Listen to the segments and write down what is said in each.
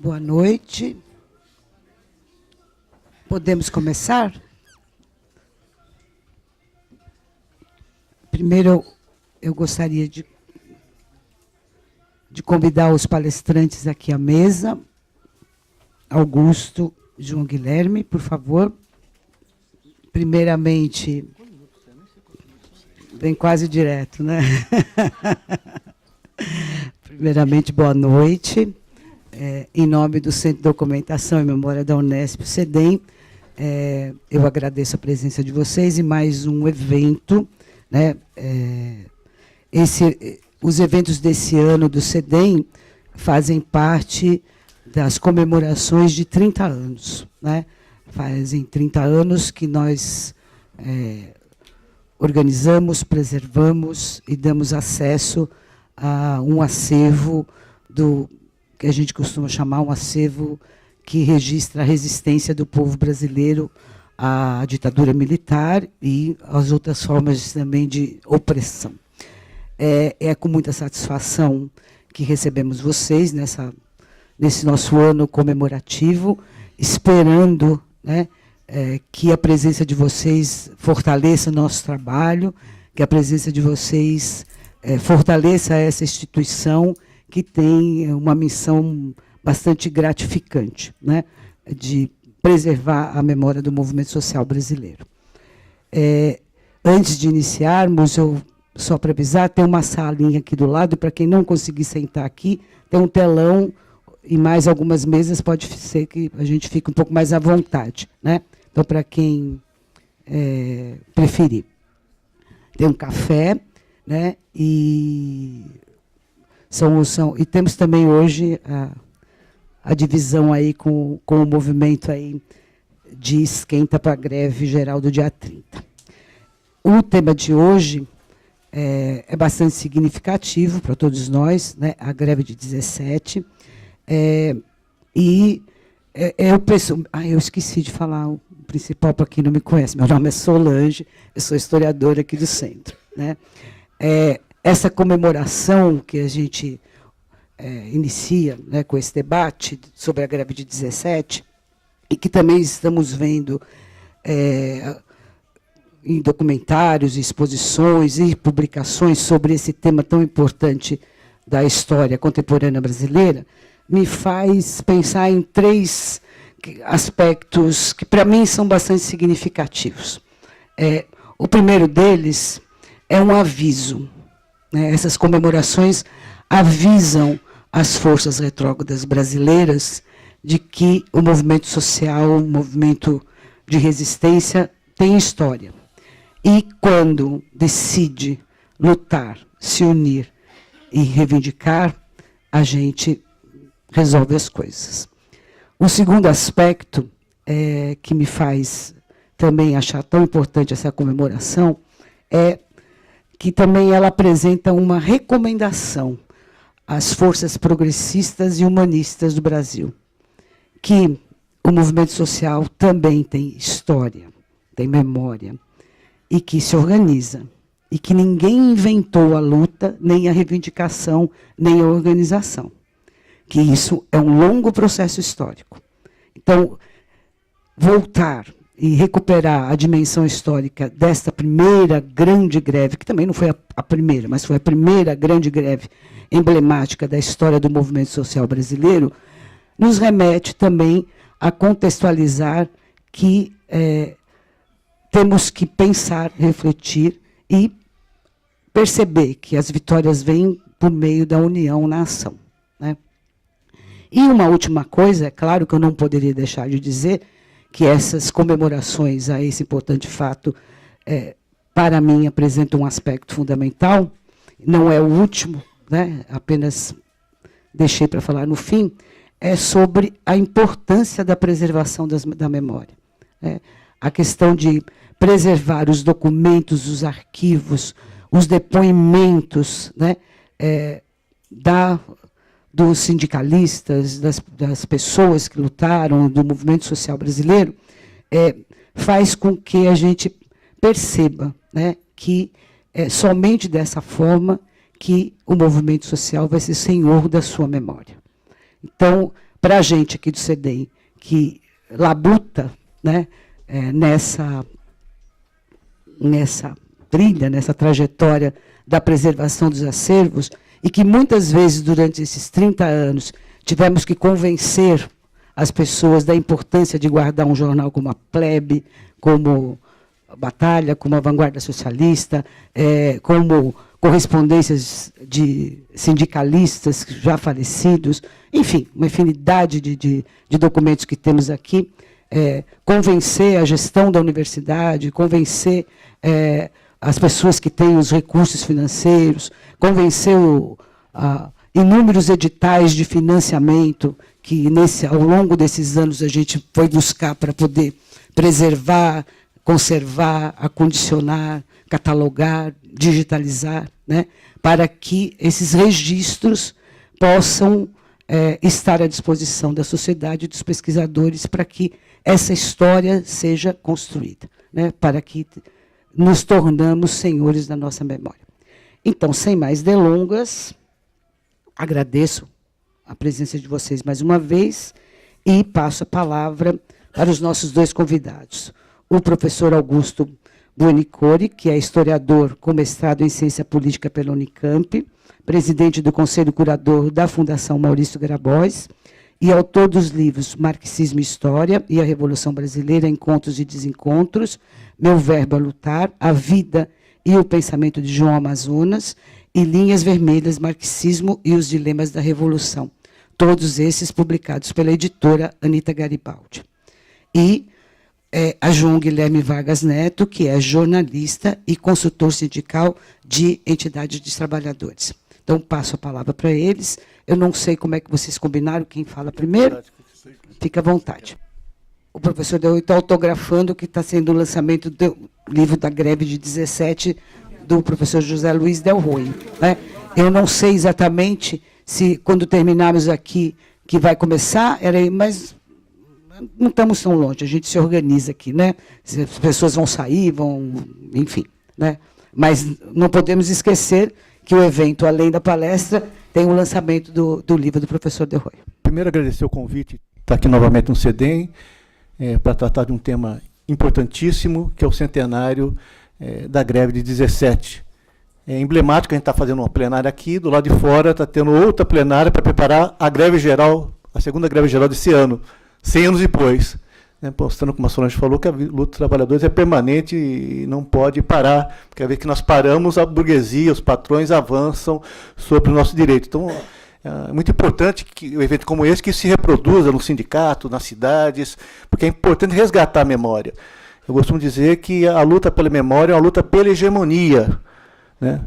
Boa noite. Podemos começar? Primeiro, eu gostaria de convidar os palestrantes aqui à mesa. Augusto, João Guilherme, por favor. Primeiramente, vem quase direto, né? Primeiramente, boa noite. Em nome do Centro de Documentação e Memória da Unesp, CEDEM, eu agradeço a presença de vocês em mais um evento, né? Os eventos desse ano do CEDEM fazem parte das comemorações de 30 anos. Né? Fazem 30 anos que nós organizamos, preservamos e damos acesso a um acervo que a gente costuma chamar um acervo que registra a resistência do povo brasileiro à ditadura militar e às outras formas também de opressão. É com muita satisfação que recebemos vocês nesse nosso ano comemorativo, esperando, né, que a presença de vocês fortaleça o nosso trabalho, que a presença de vocês fortaleça essa instituição que tem uma missão bastante gratificante, né, de preservar a memória do movimento social brasileiro. Antes de iniciarmos, só para avisar, tem uma salinha aqui do lado, para quem não conseguir sentar aqui, tem um telão e mais algumas mesas, pode ser que a gente fique um pouco mais à vontade. Né? Então, para quem preferir. Tem um café, né? E temos também hoje a divisão aí com o movimento aí de esquenta para a greve geral do dia 30. O tema de hoje é bastante significativo para todos nós, né? A greve de 17. Eu esqueci de falar o principal para quem não me conhece. Meu nome é Solange, eu sou historiadora aqui do centro. Né? Essa comemoração que a gente inicia, né, com esse debate sobre a greve de 17, e que também estamos vendo em documentários, exposições e publicações sobre esse tema tão importante da história contemporânea brasileira, me faz pensar em 3 aspectos que, para mim, são bastante significativos. O primeiro deles é um aviso. Né? Essas comemorações avisam as forças retrógradas brasileiras de que o movimento social, o movimento de resistência, tem história. E, quando decide lutar, se unir e reivindicar, a gente resolve as coisas. O segundo aspecto que me faz também achar tão importante essa comemoração é que também ela apresenta uma recomendação às forças progressistas e humanistas do Brasil, que o movimento social também tem história, tem memória, e que se organiza, e que ninguém inventou a luta, nem a reivindicação, nem a organização. Que isso é um longo processo histórico. Então, voltar e recuperar a dimensão histórica desta primeira grande greve, que também não foi a primeira, mas foi a primeira grande greve emblemática da história do movimento social brasileiro, nos remete também a contextualizar que temos que pensar, refletir e perceber que as vitórias vêm por meio da união na ação. Né? E uma última coisa, é claro que eu não poderia deixar de dizer que essas comemorações a esse importante fato, para mim, apresentam um aspecto fundamental, não é o último, né? Apenas deixei para falar no fim, é sobre a importância da preservação da memória. A questão de preservar os documentos, os arquivos, os depoimentos, né? Dos sindicalistas, das pessoas que lutaram, do movimento social brasileiro, faz com que a gente perceba, né, que é somente dessa forma que o movimento social vai ser senhor da sua memória. Então, para a gente aqui do CEDEM, que labuta, né, nessa trilha, nessa trajetória da preservação dos acervos, e que muitas vezes, durante esses 30 anos, tivemos que convencer as pessoas da importância de guardar um jornal como a Plebe, como a Batalha, como a Vanguarda Socialista, como correspondências de sindicalistas já falecidos, enfim, uma infinidade de documentos que temos aqui, convencer a gestão da universidade, convencer as pessoas que têm os recursos financeiros, convencer inúmeros editais de financiamento que, ao longo desses anos, a gente foi buscar para poder preservar, conservar, acondicionar, catalogar, digitalizar, né, para que esses registros possam estar à disposição da sociedade e dos pesquisadores para que essa história seja construída, né, para que nos tornamos senhores da nossa memória. Então, sem mais delongas, agradeço a presença de vocês mais uma vez e passo a palavra para os nossos dois convidados. O professor Augusto Buonicore, que é historiador com mestrado em Ciência Política pela Unicamp, presidente do Conselho Curador da Fundação Maurício Grabois e autor dos livros Marxismo e História e a Revolução Brasileira, Encontros e Desencontros, Meu Verbo a Lutar, A Vida e o Pensamento de João Amazonas e Linhas Vermelhas, Marxismo e os Dilemas da Revolução. Todos esses publicados pela editora Anita Garibaldi. E a João Guilherme Vargas Neto, que é jornalista e consultor sindical de entidades de trabalhadores. Então, passo a palavra para eles. Eu não sei como é que vocês combinaram, quem fala primeiro. Fica à vontade. O professor Del Rui está autografando que está sendo o lançamento do livro da greve de 17 do professor José Luiz Del Rui, né? Eu não sei exatamente se, quando terminarmos aqui, que vai começar, mas não estamos tão longe, a gente se organiza aqui, né? As pessoas vão sair, enfim, né? Mas não podemos esquecer que o evento, além da palestra, tem o lançamento do livro do professor Del Rui. Primeiro, agradecer o convite, estar aqui novamente no CEDEM, para tratar de um tema importantíssimo, que é o centenário da greve de 17. É emblemático, a gente está fazendo uma plenária aqui, do lado de fora está tendo outra plenária para preparar a greve geral, a segunda greve geral desse ano, 100 anos depois. Postando, como a Solange falou, que a luta dos trabalhadores é permanente e não pode parar, porque a vez que nós paramos, a burguesia, os patrões avançam sobre o nosso direito. Então, é muito importante que um evento como esse que se reproduza no sindicato, nas cidades, porque é importante resgatar a memória. Eu costumo dizer que a luta pela memória é uma luta pela hegemonia, né?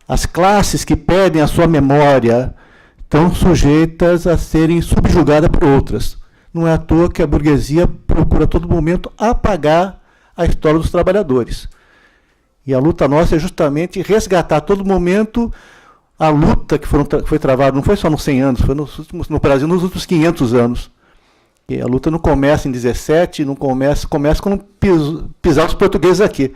As classes que perdem a sua memória estão sujeitas a serem subjugadas por outras. Não é à toa que a burguesia procura a todo momento apagar a história dos trabalhadores. E a luta nossa é justamente resgatar a todo momento a luta que foi travada, não foi só nos 100 anos, foi no Brasil nos últimos 500 anos. E a luta não começa em 17, não começa quando pisar os portugueses aqui.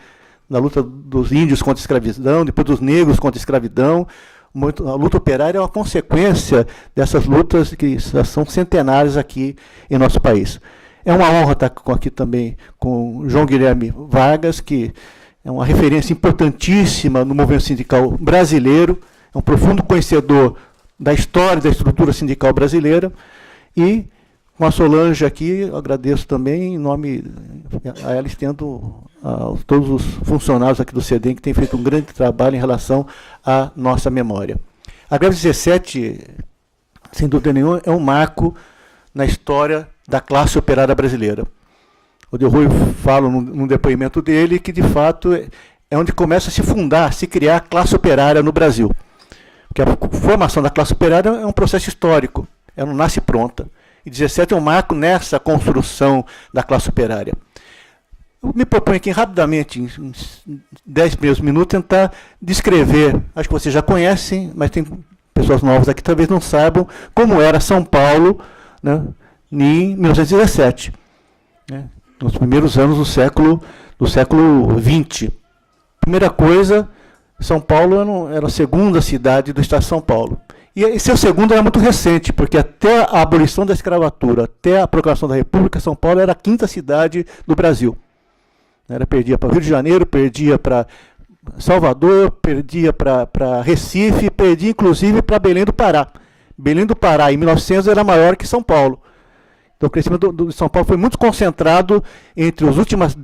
Na luta dos índios contra a escravidão, depois dos negros contra a escravidão. A luta operária é uma consequência dessas lutas que são centenárias aqui em nosso país. É uma honra estar aqui também com o João Guilherme Vargas, que é uma referência importantíssima no movimento sindical brasileiro, é um profundo conhecedor da história e da estrutura sindical brasileira, e com a Solange aqui, eu agradeço também, em nome a ela, estendo a todos os funcionários aqui do CEDEM, que têm feito um grande trabalho em relação à nossa memória. A greve 17, sem dúvida nenhuma, é um marco na história da classe operária brasileira. O Del Rui fala num depoimento dele que, de fato, é onde começa a se fundar, a se criar a classe operária no Brasil. Porque a formação da classe operária é um processo histórico, ela não nasce pronta. E 17 é um marco nessa construção da classe operária. Eu me proponho aqui rapidamente, em 10 primeiros minutos, tentar descrever, acho que vocês já conhecem, mas tem pessoas novas aqui que talvez não saibam, como era São Paulo, né, em 1917, né, nos primeiros anos do século XX. Primeira coisa, São Paulo era a segunda cidade do estado de São Paulo. E esse segundo era muito recente, porque até a abolição da escravatura, até a proclamação da República, São Paulo era a 5ª cidade do Brasil. Perdia para o Rio de Janeiro, perdia para Salvador, perdia para Recife, perdia inclusive para Belém do Pará. Belém do Pará, em 1900, era maior que São Paulo. Então, o crescimento de São Paulo foi muito concentrado entre as últimas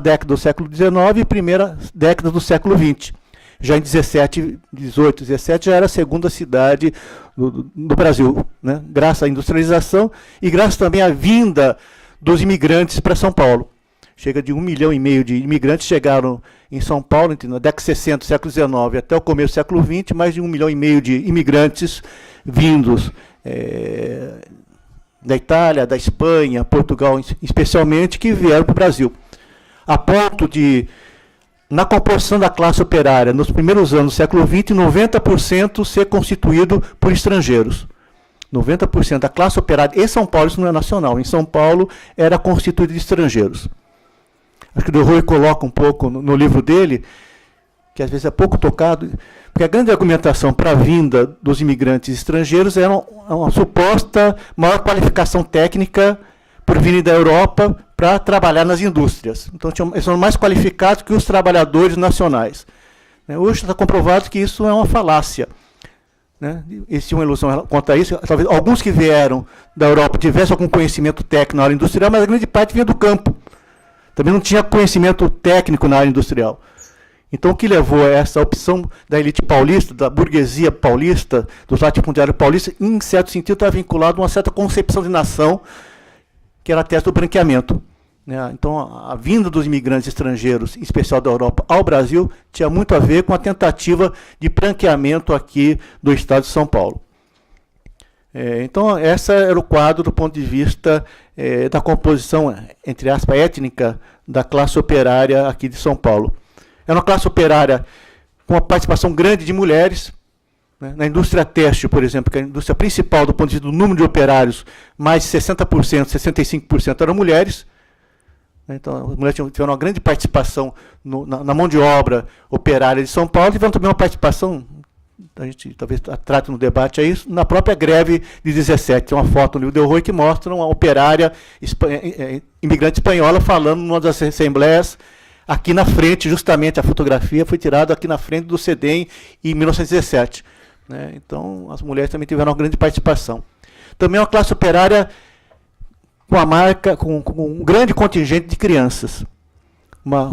décadas do século XIX e primeira década do século XX. Já em 18, 17, já era a 2ª cidade do Brasil, né? Graças à industrialização e graças também à vinda dos imigrantes para São Paulo. Chega de 1,5 milhão de imigrantes chegaram em São Paulo, entre na década de 60 do século XIX até o começo do século XX, mais de 1,5 milhão de imigrantes vindos da Itália, da Espanha, Portugal especialmente, que vieram para o Brasil. A ponto de, na composição da classe operária, nos primeiros anos do século XX, 90% ser constituído por estrangeiros. 90% da classe operária, em São Paulo, isso não é nacional, em São Paulo era constituído de estrangeiros. Acho que o Delroy coloca um pouco no livro dele, que às vezes é pouco tocado, porque a grande argumentação para a vinda dos imigrantes estrangeiros era uma suposta maior qualificação técnica por virem da Europa para trabalhar nas indústrias. Então, eles são mais qualificados que os trabalhadores nacionais. Hoje está comprovado que isso é uma falácia. Existe uma ilusão quanto a isso. Talvez alguns que vieram da Europa tivessem algum conhecimento técnico na área industrial, mas a grande parte vinha do campo. Também não tinha conhecimento técnico na área industrial. Então, o que levou a essa opção da elite paulista, da burguesia paulista, dos latifundiários paulistas, em certo sentido, está vinculado a uma certa concepção de nação, que era a tese do branqueamento. Então, a vinda dos imigrantes estrangeiros, em especial da Europa, ao Brasil, tinha muito a ver com a tentativa de branqueamento aqui do estado de São Paulo. Então, esse era o quadro do ponto de vista da composição, entre aspas, étnica da classe operária aqui de São Paulo. É uma classe operária com uma participação grande de mulheres. Na indústria têxtil, por exemplo, que é a indústria principal do ponto de vista do número de operários, mais de 60%, 65% eram mulheres. Então, as mulheres tiveram uma grande participação na mão de obra operária de São Paulo, tiveram também uma participação, a gente talvez trate no debate isso, na própria greve de 17. Tem uma foto no livro Delroy que mostra uma operária imigrante espanhola falando numa das assembleias, aqui na frente, justamente a fotografia foi tirada aqui na frente do CEDEM em 1917. Então, as mulheres também tiveram uma grande participação. Também uma classe operária com um grande contingente de crianças.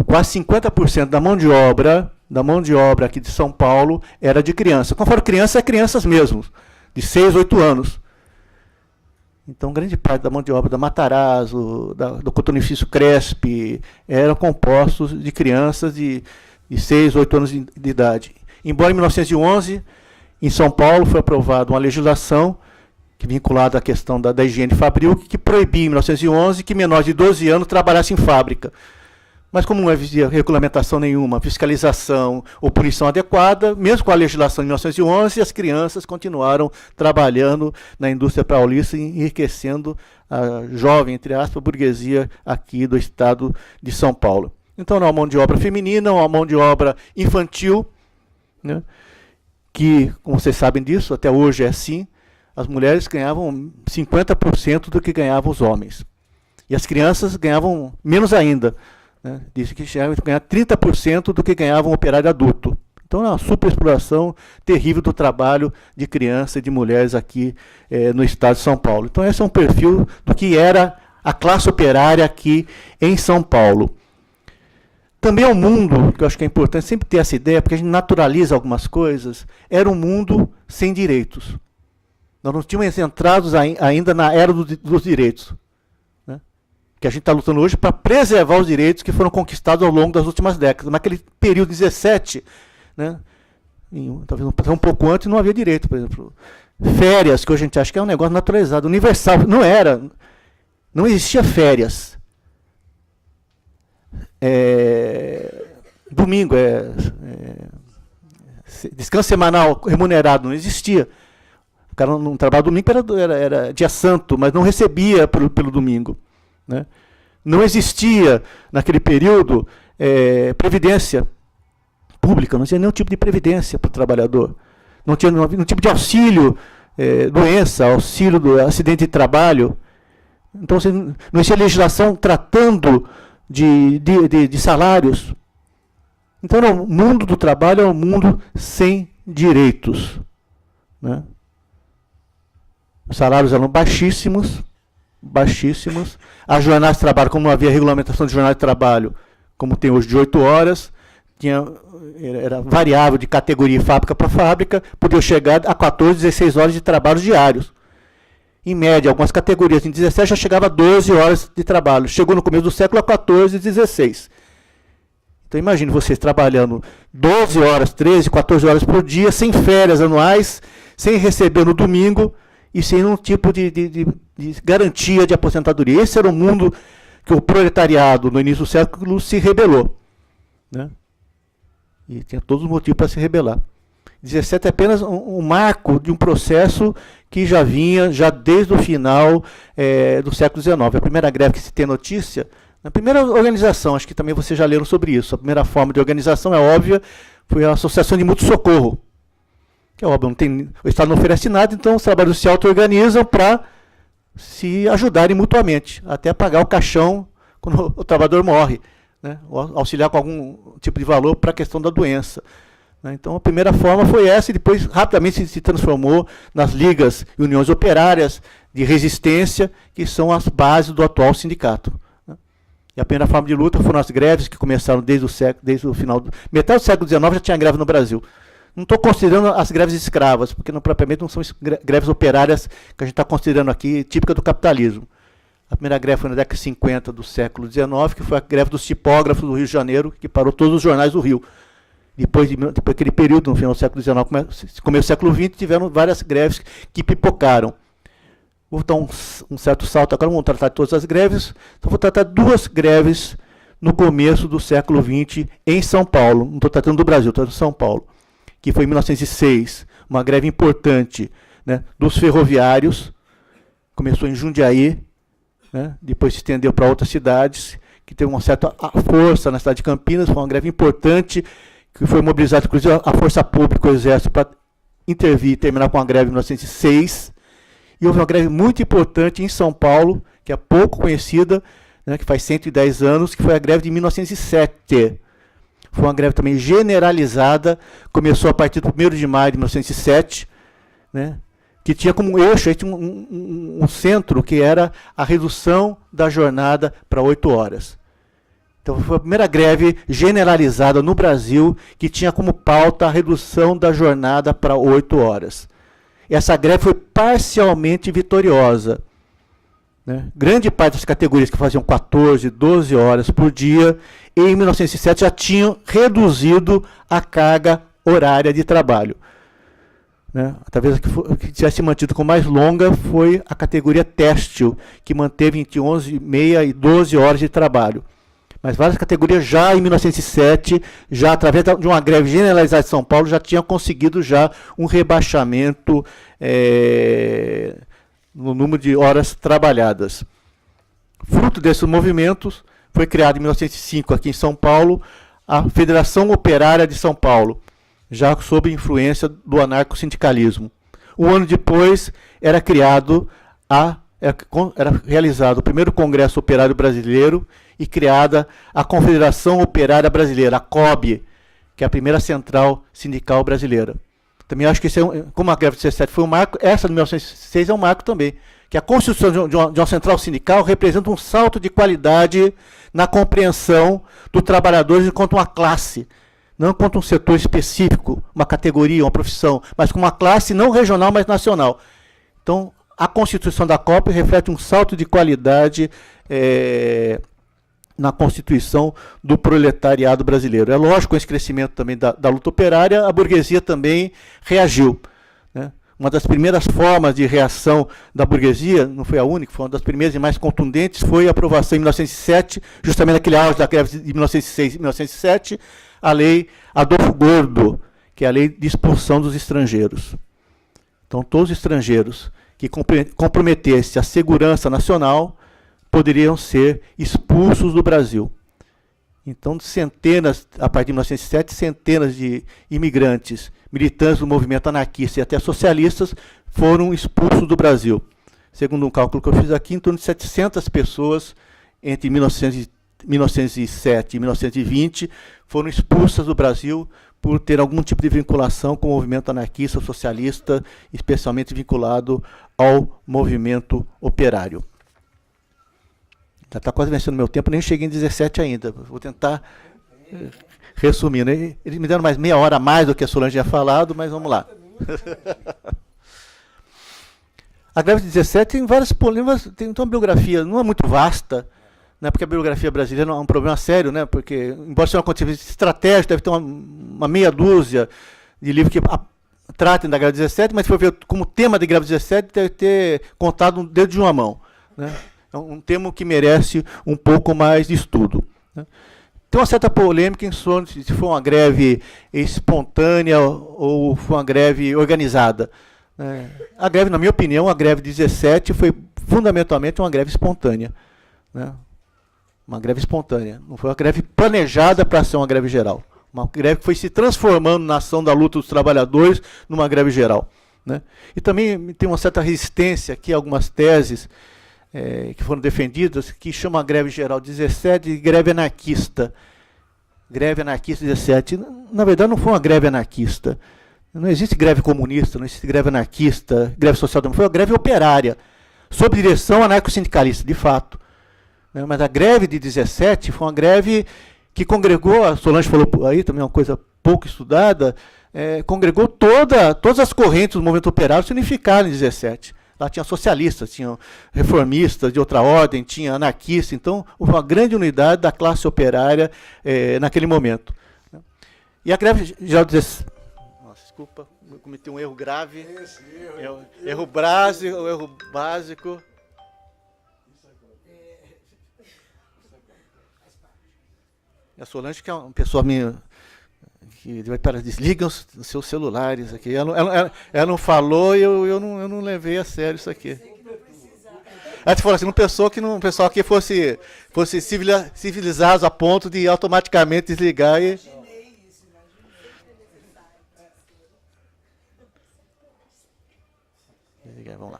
Quase 50% da mão de obra aqui de São Paulo era de criança. Quando falo criança, é crianças mesmo, de 6, 8 anos. Então, grande parte da mão de obra da Matarazzo, do Cotonifício Crespi, eram compostos de crianças de 6, 8 anos de idade. Embora em 1911, em São Paulo, foi aprovada uma legislação vinculada à questão da higiene fabril, que proibia, em 1911, que menores de 12 anos trabalhassem em fábrica. Mas como não havia regulamentação nenhuma, fiscalização ou punição adequada, mesmo com a legislação de 1911, as crianças continuaram trabalhando na indústria paulista, enriquecendo a jovem, entre aspas, burguesia aqui do estado de São Paulo. Então, não é uma mão de obra feminina, uma mão de obra infantil, que, como vocês sabem disso, até hoje é assim, as mulheres ganhavam 50% do que ganhavam os homens. E as crianças ganhavam menos ainda. Disse que chegavam a ganhar 30% do que ganhava um operário adulto. Então, é uma superexploração terrível do trabalho de crianças e de mulheres aqui no estado de São Paulo. Então, esse é um perfil do que era a classe operária aqui em São Paulo. Também é um mundo, que eu acho que é importante sempre ter essa ideia, porque a gente naturaliza algumas coisas, era um mundo sem direitos. Nós não tínhamos entrado ainda na era dos direitos. Que a gente está lutando hoje para preservar os direitos que foram conquistados ao longo das últimas décadas. Naquele período de 17, talvez um pouco antes, não havia direito, por exemplo. Férias, que hoje a gente acha que é um negócio naturalizado, universal. Não era. Não existia férias. Domingo, descanso semanal remunerado, não existia. O cara não trabalhava domingo, era dia santo, mas não recebia pelo domingo. Não existia, naquele período, previdência pública, não tinha nenhum tipo de previdência para o trabalhador. não tinha nenhum tipo de auxílio, doença, auxílio do acidente de trabalho. Então, não existia legislação tratando de salários. Então, o mundo do trabalho é um mundo sem direitos, né? Os salários eram baixíssimos, baixíssimos. As jornadas de trabalho, como não havia regulamentação de jornada de trabalho, como tem hoje de 8 horas, era variável de categoria fábrica para fábrica, podia chegar a 14, 16 horas de trabalho diários. Em média, algumas categorias, em 17 já chegava a 12 horas de trabalho. Chegou no começo do século a 14, 16. Então imagine vocês trabalhando 12 horas, 13, 14 horas por dia, sem férias anuais, sem receber no domingo e sem nenhum tipo de garantia de aposentadoria. Esse era o mundo que o proletariado, no início do século, se rebelou, né? E tinha todos os motivos para se rebelar. 17 é apenas um marco de um processo que já vinha desde o final do século XIX. A primeira greve que se tem notícia, a primeira organização, acho que também vocês já leram sobre isso, a primeira forma de organização, é óbvia, foi a Associação de Mútuo Socorro. Que é óbvio, o Estado não oferece nada, então os trabalhadores se auto-organizam para se ajudarem mutuamente, até pagar o caixão quando o trabalhador morre, né? Ou auxiliar com algum tipo de valor para a questão da doença. Então, a primeira forma foi essa, e depois rapidamente se transformou nas ligas e uniões operárias de resistência, que são as bases do atual sindicato. E a primeira forma de luta foram as greves, que começaram desde o final, metade do século XIX já tinha greve no Brasil. Não estou considerando as greves escravas, porque propriamente não são greves operárias que a gente está considerando aqui, típica do capitalismo. A primeira greve foi na década de 50 do século XIX, que foi a greve dos tipógrafos do Rio de Janeiro, que parou todos os jornais do Rio. Depois daquele período, no final do século XIX, começo do século XX, tiveram várias greves que pipocaram. Vou dar um certo salto agora, não vou tratar de todas as greves, então vou tratar de 2 greves no começo do século XX em São Paulo. Não estou tratando do Brasil, estou tratando de São Paulo. Que foi em 1906, uma greve importante, né, dos ferroviários. Começou em Jundiaí, né, depois se estendeu para outras cidades, que teve uma certa força na cidade de Campinas. Foi uma greve importante, que foi mobilizada, inclusive, a força pública, o Exército, para intervir e terminar com a greve em 1906. E houve uma greve muito importante em São Paulo, que é pouco conhecida, né, que faz 110 anos, que foi a greve de 1907. Foi uma greve também generalizada, começou a partir do 1º de maio de 1907, né, que tinha como eixo um centro, que era a redução da jornada para 8 horas. Então, foi a primeira greve generalizada no Brasil que tinha como pauta a redução da jornada para 8 horas. Essa greve foi parcialmente vitoriosa, né? Grande parte das categorias que faziam 14, 12 horas por dia, em 1907 já tinham reduzido a carga horária de trabalho, né? Talvez a que tivesse mantido com mais longa foi a categoria têxtil, que manteve entre 11h30 e 12 horas de trabalho. Mas várias categorias já em 1907, já através de uma greve generalizada de São Paulo, já tinham conseguido já um rebaixamento no número de horas trabalhadas. Fruto desses movimentos, foi criada em 1905, aqui em São Paulo, a Federação Operária de São Paulo, já sob influência do anarcossindicalismo. Um ano depois, era realizado o primeiro Congresso Operário Brasileiro e criada a Confederação Operária Brasileira, a COB, que é a primeira central sindical brasileira. Também acho que, como a greve de 17 foi um marco, essa de 1906 é um marco também, que a constituição de uma central sindical representa um salto de qualidade na compreensão do trabalhador enquanto uma classe, não enquanto um setor específico, uma categoria, uma profissão, mas como uma classe não regional, mas nacional. Então, a Constituição da COP reflete um salto de qualidade na constituição do proletariado brasileiro. É lógico, com esse crescimento também da luta operária, a burguesia também reagiu, né? Uma das primeiras formas de reação da burguesia, não foi a única, foi uma das primeiras e mais contundentes, foi a aprovação em 1907, justamente naquele auge da greve de 1906 e 1907, a lei Adolfo Gordo, que é a lei de expulsão dos estrangeiros. Então, todos os estrangeiros que comprometessem a segurança nacional poderiam ser expulsos do Brasil. Então, centenas, a partir de 1907, centenas de imigrantes, militantes do movimento anarquista e até socialistas foram expulsos do Brasil. Segundo um cálculo que eu fiz aqui, em torno de 700 pessoas entre 1907 e 1920 foram expulsas do Brasil por ter algum tipo de vinculação com o movimento anarquista, socialista, especialmente vinculado ao movimento operário. Já está quase vencendo meu tempo, nem cheguei em 17 ainda. Vou tentar resumir. Né? Eles me deram mais meia hora a mais do que a Solange tinha falado, mas vamos lá. A greve de 17 tem várias polêmicas, tem uma bibliografia, não é muito vasta, né, porque a bibliografia brasileira é um problema sério, né, porque, embora seja um acontecimento estratégico, deve ter uma meia dúzia de livros que tratem da greve de 17, mas se for ver como tema de greve de 17, deve ter contado um dedo de uma mão. Né. É um tema que merece um pouco mais de estudo. Né. Tem uma certa polêmica em torno se foi uma greve espontânea ou foi uma greve organizada. A greve, na minha opinião, a greve de 17 foi fundamentalmente uma greve espontânea. Né? Uma greve espontânea. Não foi uma greve planejada para ser uma greve geral. Uma greve que foi se transformando na ação da luta dos trabalhadores numa greve geral. Né? E também tem uma certa resistência aqui, algumas teses que foram defendidas, que chamam a greve geral 17 de greve anarquista. Greve anarquista 17. Na verdade, não foi uma greve anarquista. Não existe greve comunista, não existe greve anarquista, greve social-democrática, foi uma greve operária, sob direção anarco-sindicalista, de fato. Mas a greve de 17 foi uma greve que congregou, a Solange falou aí também, uma coisa pouco estudada, congregou todas as correntes do movimento operário se unificaram em 17. Lá tinha socialistas, tinha reformistas de outra ordem, tinha anarquistas, então houve uma grande unidade da classe operária naquele momento. E a greve geral 17... Desculpa, eu cometi um erro grave. Erro básico. E a Solange, que é uma pessoa minha, que desligam os seus celulares aqui. Ela não falou e eu não levei a sério isso aqui. Ela falou assim, não pensou que o pessoal aqui fosse civilizado a ponto de automaticamente desligar e... Vamos lá.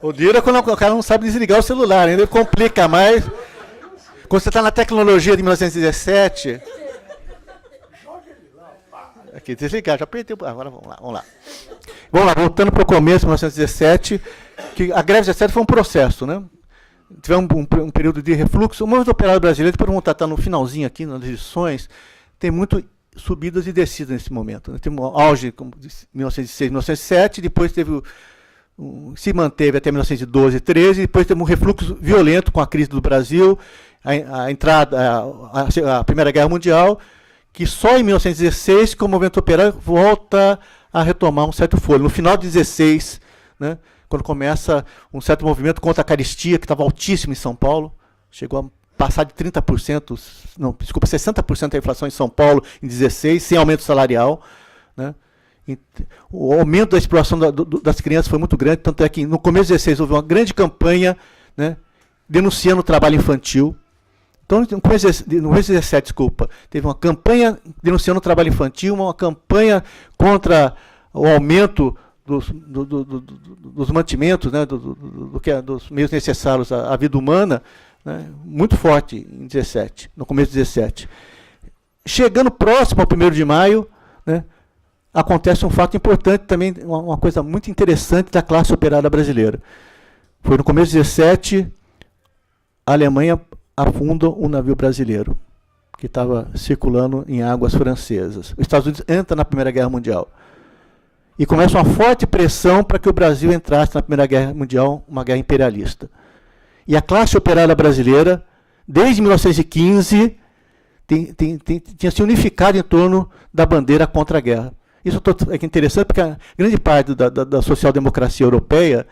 O duro é quando o cara não sabe desligar o celular, ainda complica mais. Quando você está na tecnologia de 1917. Aqui, desligar, já apertei. Agora vamos lá. Vamos lá, voltando para o começo de 1917, que a greve de 17 foi um processo, né? Tivemos um período de refluxo. O movimento operário brasileiro, depois vamos estar no finalzinho aqui, nas lições, tem muito subidas e descidas nesse momento. Teve um auge de 1906, 1907, depois se manteve até 1912, 13, depois teve um refluxo violento com a crise do Brasil, a Primeira Guerra Mundial, que só em 1916 que o movimento operário volta a retomar um certo fôlego. No final de 16, né, quando começa um certo movimento contra a caristia, que estava altíssimo em São Paulo, chegou a passar de 30%, não, desculpa, 60% da inflação em São Paulo em 16, sem aumento salarial. Né? O aumento da exploração das crianças foi muito grande, tanto é que no começo de 16 houve uma grande campanha, né, denunciando o trabalho infantil. Então, no começo de 17, desculpa, teve uma campanha denunciando o trabalho infantil, uma campanha contra o aumento dos mantimentos, né, dos meios necessários à vida humana, né, muito forte em 17, no começo de 17. Chegando próximo ao 1º de maio, né, acontece um fato importante também, uma coisa muito interessante da classe operária brasileira. Foi no começo de 17, a Alemanha afunda um navio brasileiro, que estava circulando em águas francesas. Os Estados Unidos entram na Primeira Guerra Mundial. E começa uma forte pressão para que o Brasil entrasse na Primeira Guerra Mundial, uma guerra imperialista. E a classe operária brasileira, desde 1915, tinha se unificado em torno da bandeira contra a guerra. Isso é interessante porque a grande parte da social-democracia europeia,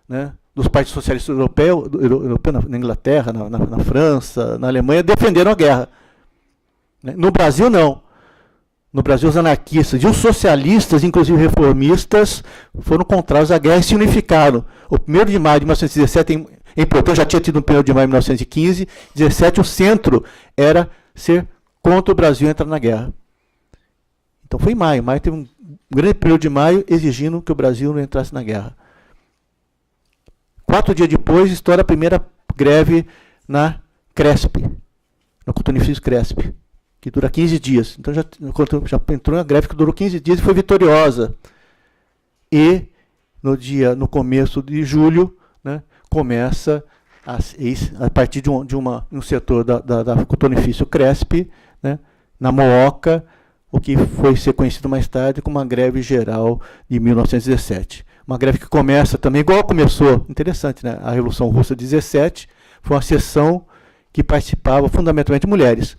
né, dos partidos socialistas europeus na Inglaterra, na França, na Alemanha, defenderam a guerra. No Brasil, não. No Brasil, os anarquistas e os socialistas, inclusive reformistas, foram contrários à guerra e se unificaram. O 1º de maio de 1917 é importante, já tinha tido no 1º de maio de 1915, 17, o centro era ser contra o Brasil entrar na guerra. Então foi em maio. Maio teve um grande período de maio exigindo que o Brasil não entrasse na guerra. 4 dias depois, estoura a primeira greve na Cresp, no Cotonifício Cresp, que dura 15 dias. Então já entrou uma greve que durou 15 dias e foi vitoriosa. E no começo de julho, né, começa, a partir de um setor da Cotonifício Cresp, né, na Mooca, o que foi ser conhecido mais tarde como uma greve geral de 1917. Uma greve que começa também, igual começou, interessante, né? A Revolução Russa de 17, foi uma sessão que participava fundamentalmente mulheres.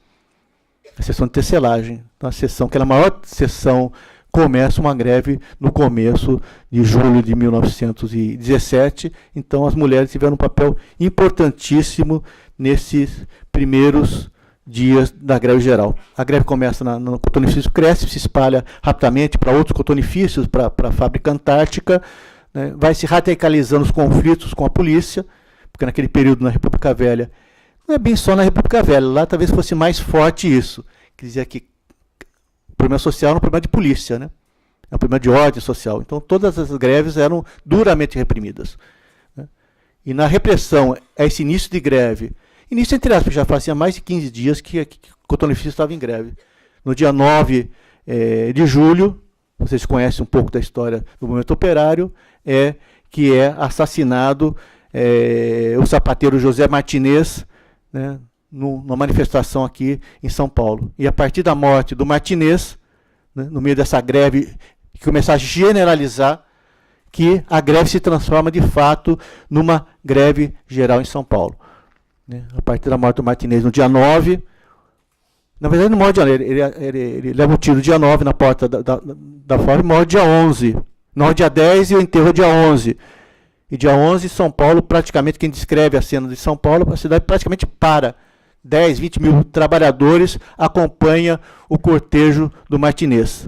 A sessão de tecelagem, uma sessão que era a maior sessão, começa uma greve no começo de julho de 1917. Então as mulheres tiveram um papel importantíssimo nesses primeiros dias da greve geral. A greve começa no Cotonifício Cresp, se espalha rapidamente para outros cotonifícios, para a fábrica antártica, né, vai se radicalizando os conflitos com a polícia, porque naquele período na República Velha, não é bem só na República Velha, lá talvez fosse mais forte isso, quer dizer que o problema social era um problema de polícia, né? É um problema de ordem social. Então todas as greves eram duramente reprimidas, né? E na repressão, esse início de greve, início entre aspas, já fazia mais de 15 dias que o Cotonifício estava em greve. No dia 9 de julho, vocês conhecem um pouco da história do movimento operário, que é assassinado o sapateiro José Martinez, né, numa manifestação aqui em São Paulo. E a partir da morte do Martinez, né, no meio dessa greve, que começa a generalizar, que a greve se transforma de fato numa greve geral em São Paulo. A partir da morte do Martinez no dia 9, na verdade não morre dia 9, ele leva um tiro dia 9 na porta da fora e morre dia 11. Não, dia 10 e o enterro dia 11. E dia 11, São Paulo, praticamente, quem descreve a cena de São Paulo, a cidade praticamente para. 10, 20 mil trabalhadores acompanham o cortejo do Martinez.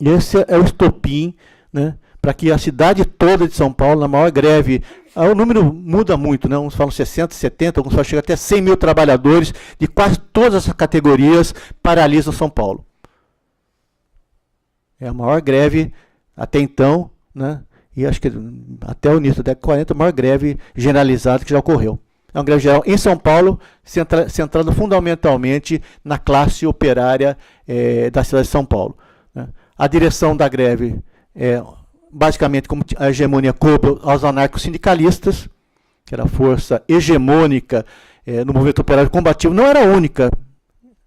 E esse é o estopim, né, para que a cidade toda de São Paulo, na maior greve, o número muda muito, né? Uns falam 60, 70, alguns falam chegar até 100 mil trabalhadores de quase todas as categorias paralisam São Paulo. É a maior greve até então, né? E acho que até o início da década de 40, a maior greve generalizada que já ocorreu. É uma greve geral em São Paulo, centrada fundamentalmente na classe operária da cidade de São Paulo, né? A direção da greve basicamente, como a hegemonia coube aos anarco-sindicalistas, que era a força hegemônica no movimento operário combativo, não era a única.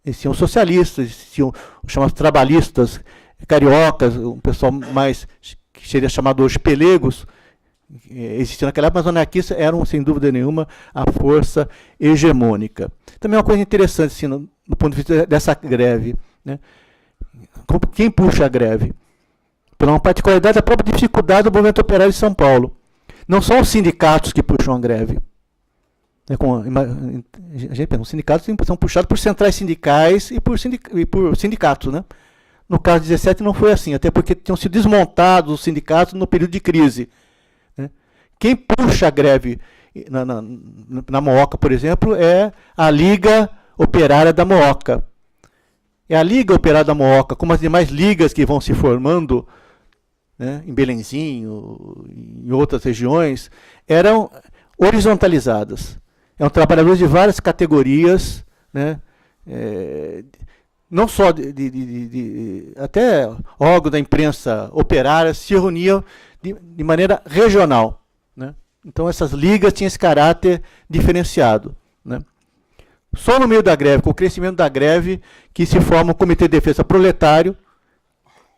Existiam socialistas, existiam os chamados trabalhistas, cariocas, um pessoal mais que seria chamado hoje pelegos, existiam naquela época, mas os anarquistas eram, sem dúvida nenhuma, a força hegemônica. Também uma coisa interessante, assim, no ponto de vista dessa greve, né? Quem puxa a greve? Por uma particularidade da própria dificuldade do movimento operário de São Paulo. Não são os sindicatos que puxam a greve. A gente pensa, os sindicatos são puxados por centrais sindicais e por sindicatos, né? No caso de 17 não foi assim, até porque tinham sido desmontados os sindicatos no período de crise, né? Quem puxa a greve na Mooca, por exemplo, é a Liga Operária da Mooca. É a Liga Operária da Mooca, como as demais ligas que vão se formando, né, em Belenzinho, em outras regiões, eram horizontalizadas. Eram trabalhadores de várias categorias, né, não só até órgãos da imprensa operária se reuniam de maneira regional, né? Então essas ligas tinham esse caráter diferenciado, né? Só no meio da greve, com o crescimento da greve, que se forma o Comitê de Defesa Proletário,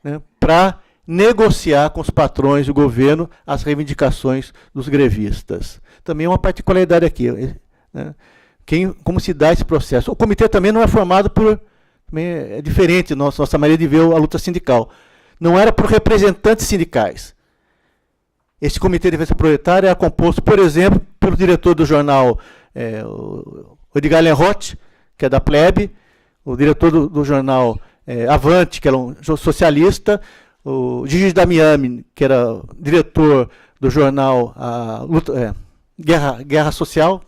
né, para negociar com os patrões do governo as reivindicações dos grevistas. Também é uma particularidade aqui, né? Como se dá esse processo? O comitê também não é formado por... É diferente nossa maneira de ver a luta sindical. Não era por representantes sindicais. Esse Comitê de Defesa Proletária era composto, por exemplo, pelo diretor do jornal o Edgar Lenroth, que é da Plebe, o diretor do jornal Avante, que era um socialista, o Gigi Damiani, que era diretor do jornal Guerra Social,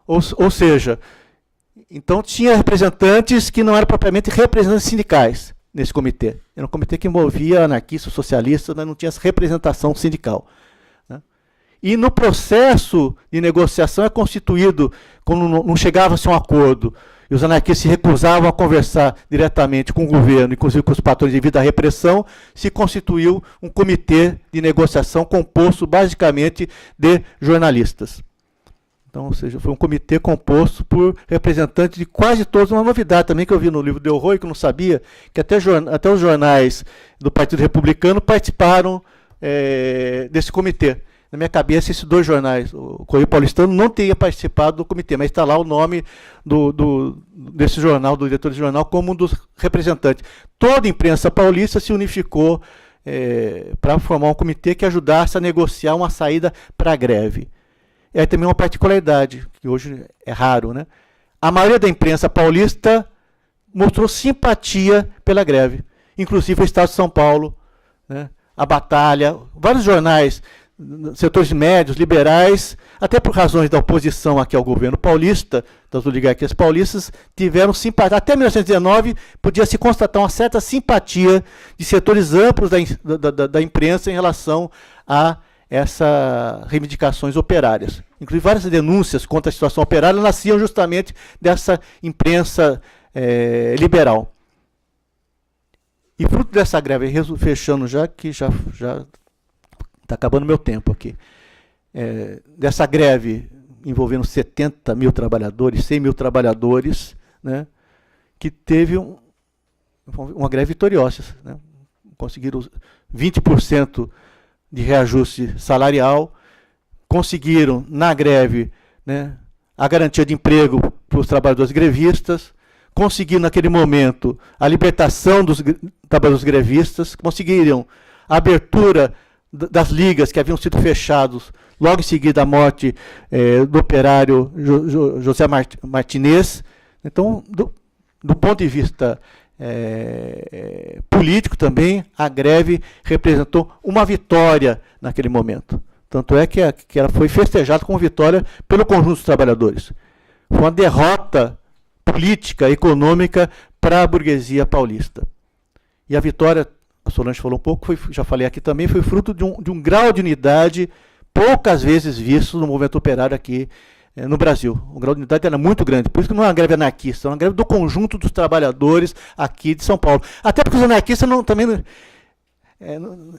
ou seja, então tinha representantes que não eram propriamente representantes sindicais, nesse comitê. Era um comitê que envolvia anarquistas, socialistas, mas não tinha representação sindical. Né? E no processo de negociação é constituído, quando não chegava-se a um acordo, e os anarquistas se recusavam a conversar diretamente com o governo, inclusive com os patrões devido à repressão, se constituiu um comitê de negociação composto basicamente de jornalistas. Então, ou seja, foi um comitê composto por representantes de quase todos. Uma novidade também que eu vi no livro de Elroy, que eu não sabia, que até os jornais do Partido Republicano participaram desse comitê. Na minha cabeça, esses dois jornais, o Correio Paulistano, não teria participado do comitê, mas está lá o nome desse jornal, do diretor do jornal, como um dos representantes. Toda a imprensa paulista se unificou para formar um comitê que ajudasse a negociar uma saída para a greve. E aí também uma particularidade, que hoje é raro, né? A maioria da imprensa paulista mostrou simpatia pela greve, inclusive o Estado de São Paulo, né? A Batalha, vários jornais, setores médios, liberais, até por razões da oposição aqui ao governo paulista, das oligarquias paulistas, tiveram simpatia. Até 1919 podia se constatar uma certa simpatia de setores amplos da imprensa em relação a essas reivindicações operárias. Inclusive várias denúncias contra a situação operária nasciam justamente dessa imprensa liberal. E fruto dessa greve, fechando já, que já está acabando meu tempo aqui, dessa greve envolvendo 70 mil trabalhadores, 100 mil trabalhadores, né, que teve uma greve vitoriosa. Né, conseguiram 20% de reajuste salarial, conseguiram, na greve, né, a garantia de emprego para os trabalhadores grevistas, conseguiram, naquele momento, a libertação dos trabalhadores grevistas, conseguiram a abertura das ligas que haviam sido fechados logo em seguida à morte do operário José Martinez. Então, do ponto de vista político também, a greve representou uma vitória naquele momento. Tanto é que ela foi festejada como vitória pelo conjunto dos trabalhadores. Foi uma derrota política, econômica para a burguesia paulista. E a vitória, a Solange falou um pouco, já falei aqui também, foi fruto de um grau de unidade poucas vezes visto no movimento operário aqui no Brasil. O grau de unidade era muito grande, por isso que não é uma greve anarquista, é uma greve do conjunto dos trabalhadores aqui de São Paulo. Até porque os anarquistas também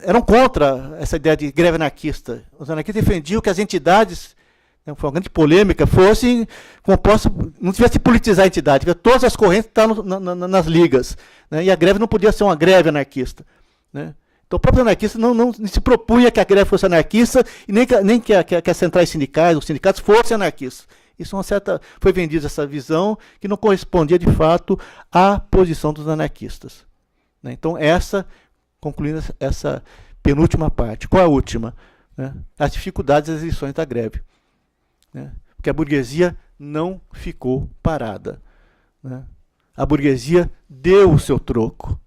eram contra essa ideia de greve anarquista. Os anarquistas defendiam que as entidades, foi uma grande polêmica, fossem compostas, não tivesse politizar a entidade, todas as correntes estavam nas ligas, né, e a greve não podia ser uma greve anarquista. Né. Então, o próprio anarquista não se propunha que a greve fosse anarquista e nem que as centrais sindicais, os sindicatos fossem anarquistas. Isso foi vendida essa visão que não correspondia, de fato, à posição dos anarquistas. Né? Então, concluindo essa penúltima parte. Qual é a última? Né? As dificuldades das eleições da greve. Né? Porque a burguesia não ficou parada. Né? A burguesia deu o seu troco.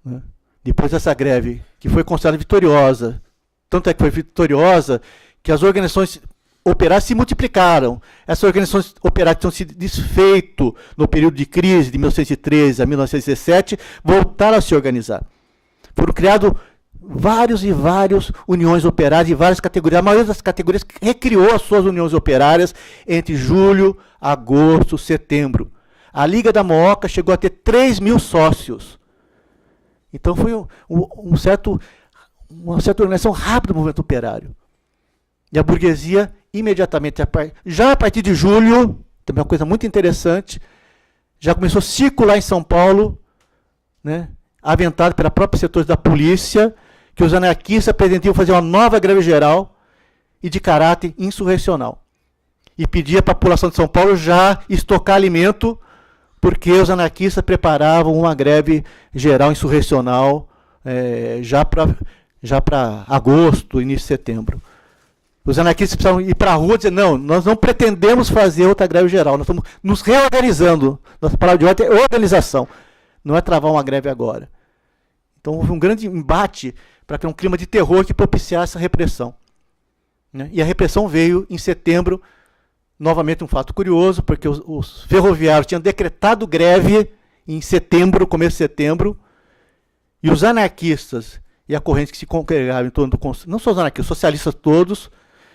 Né? Depois dessa greve, que foi considerada vitoriosa, tanto é que foi vitoriosa, que as organizações operárias se multiplicaram. Essas organizações operárias que tinham se desfeito no período de crise de 1913 a 1917, voltaram a se organizar. Foram criados várias uniões operárias e várias categorias. A maioria das categorias recriou as suas uniões operárias entre julho, agosto, setembro. A Liga da Mooca chegou a ter 3 mil sócios. Então foi uma certa organização rápida do movimento operário. E a burguesia, imediatamente, já a partir de julho, também uma coisa muito interessante, já começou a circular em São Paulo, né, aventado pela própria setores da polícia, que os anarquistas pretendiam fazer uma nova greve geral e de caráter insurrecional. E pedia para a população de São Paulo já estocar alimento, porque os anarquistas preparavam uma greve geral insurrecional já para agosto, início de setembro. Os anarquistas precisavam ir para a rua e dizer, não, nós não pretendemos fazer outra greve geral, nós estamos nos reorganizando. Nossa palavra de ordem é organização, não é travar uma greve agora. Então houve um grande embate para criar um clima de terror que propiciasse essa repressão. Né? E a repressão veio em setembro. Novamente um fato curioso, porque os ferroviários tinham decretado greve em setembro, começo de setembro, E os anarquistas e a corrente que se congregaram em torno do Conselho, não só os anarquistas, os socialistas todos,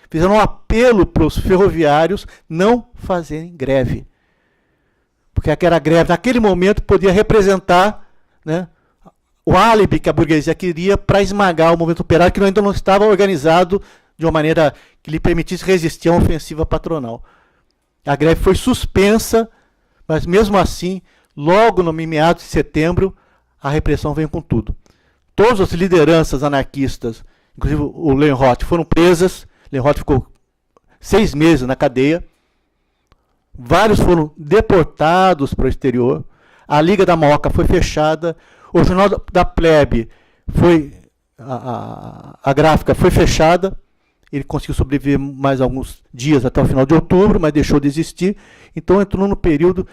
fizeram um apelo para os ferroviários não fazerem greve. Porque aquela greve, naquele momento, podia representar, né, o álibi que a burguesia queria para esmagar o movimento operário, que ainda não estava organizado de uma maneira que lhe permitisse resistir a uma ofensiva patronal. A greve foi suspensa, mas mesmo assim, logo no meados de setembro, a repressão veio com tudo. Todas as lideranças anarquistas, inclusive o Leonhardt, foram presas. Leonhardt ficou 6 meses na cadeia. Vários foram deportados para o exterior. A Liga da Moca foi fechada. O Jornal da Plebe foi... A gráfica foi fechada. Ele conseguiu sobreviver mais alguns dias até o final de outubro, mas deixou de existir. Então entrou no período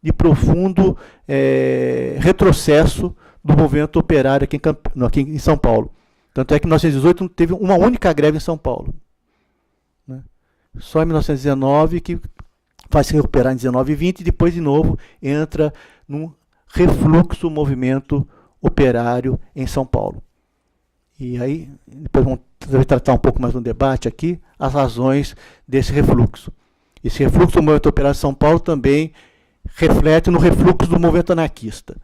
de profundo retrocesso do movimento operário aqui em São Paulo. Tanto é que em 1918 teve uma única greve em São Paulo. Né? Só em 1919 que vai se recuperar em 19 e 20 e depois de novo entra num refluxo movimento operário em São Paulo. E aí, depois vamos tratar um pouco mais no debate aqui, as razões desse refluxo. Esse refluxo do movimento operário em São Paulo também reflete no refluxo do movimento anarquista.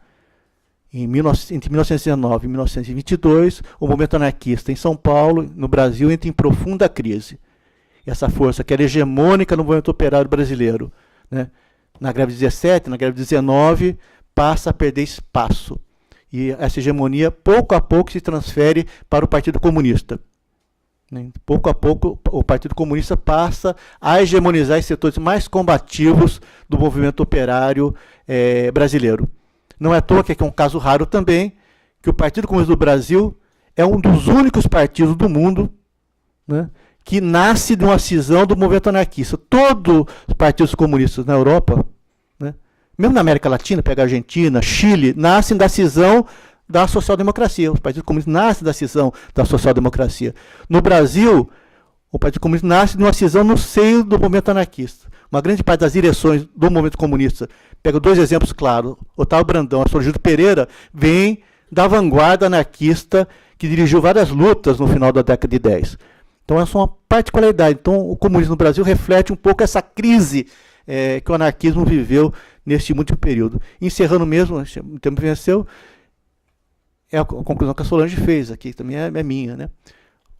Entre 1919 e 1922, o movimento anarquista em São Paulo, no Brasil, entra em profunda crise. E essa força que era hegemônica no movimento operário brasileiro, né, na greve de 17, na greve de 19, passa a perder espaço. E essa hegemonia, pouco a pouco, se transfere para o Partido Comunista. Pouco a pouco, o Partido Comunista passa a hegemonizar os setores mais combativos do movimento operário brasileiro. Não é à toa que é um caso raro também, que o Partido Comunista do Brasil é um dos únicos partidos do mundo, né, que nasce de uma cisão do movimento anarquista. Todos os partidos comunistas na Europa, né, mesmo na América Latina, pega a Argentina, Chile, nascem da cisão da social-democracia. Os partidos comunistas nascem da cisão da social-democracia. No Brasil, o Partido Comunista nasce de uma cisão no seio do movimento anarquista. Uma grande parte das direções do movimento comunista, pego 2 exemplos claros, Otávio Brandão e Sorgílio Pereira, vem da vanguarda anarquista que dirigiu várias lutas no final da década de 10. Então essa é uma particularidade. Então o comunismo no Brasil reflete um pouco essa crise que o anarquismo viveu neste último período. Encerrando mesmo, o tempo venceu, é a conclusão que a Solange fez aqui, também é minha, né?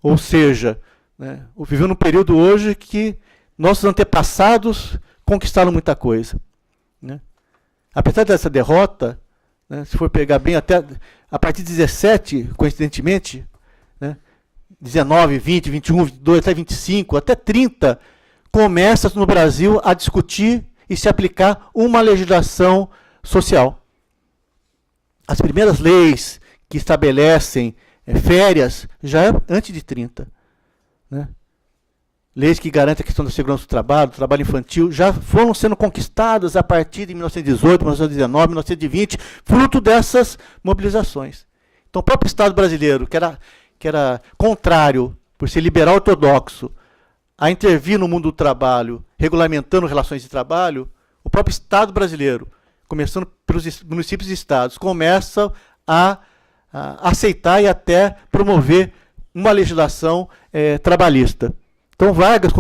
Ou seja, né, viveu num período hoje que nossos antepassados conquistaram muita coisa. Né? Apesar dessa derrota, né, se for pegar bem, até a partir de 17, coincidentemente, né, 19, 20, 21, 22, até 25, até 30, começa no Brasil a discutir e se aplicar uma legislação social. As primeiras leis que estabelecem férias já é antes de 30. Né? Leis que garantem a questão da segurança do trabalho infantil, já foram sendo conquistadas a partir de 1918, 1919, 1920, fruto dessas mobilizações. Então, o próprio Estado brasileiro, que era contrário, por ser liberal ortodoxo, a intervir no mundo do trabalho, regulamentando relações de trabalho, o próprio Estado brasileiro, começando pelos municípios e estados, começa a aceitar e até promover uma legislação trabalhista. Então, Vargas,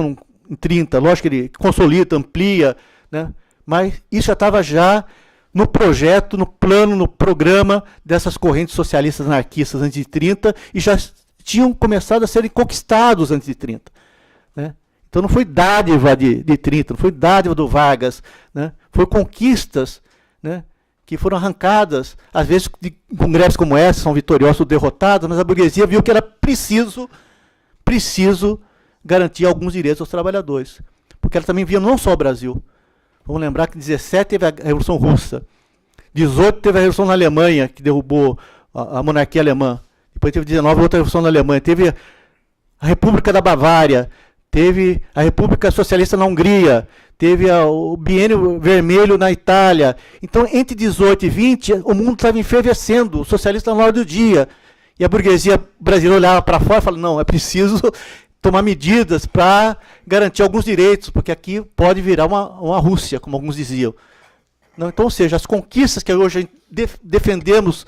em 30, lógico que ele consolida, amplia, né? Mas isso já estava no projeto, no plano, no programa dessas correntes socialistas anarquistas antes de 30 e já tinham começado a serem conquistados antes de 30. Né? Então, não foi dádiva de 30, não foi dádiva do Vargas, né? Foi conquistas, né, que foram arrancadas, às vezes, de congressos como esse, são vitoriosos ou derrotados, mas a burguesia viu que era preciso garantir alguns direitos aos trabalhadores. Porque ela também via não só o Brasil. Vamos lembrar que em 17 teve a Revolução Russa, 18 teve a Revolução na Alemanha, que derrubou a monarquia alemã. Depois teve 19 outra Revolução na Alemanha. Teve a República da Bavária, teve a República Socialista na Hungria, teve o Biênio Vermelho na Itália. Então, entre 18 e 20, o mundo estava enfervescendo, o socialista na hora do dia. E a burguesia brasileira olhava para fora e falava, não, é preciso tomar medidas para garantir alguns direitos, porque aqui pode virar uma Rússia, como alguns diziam. Não, então, ou seja, as conquistas que hoje defendemos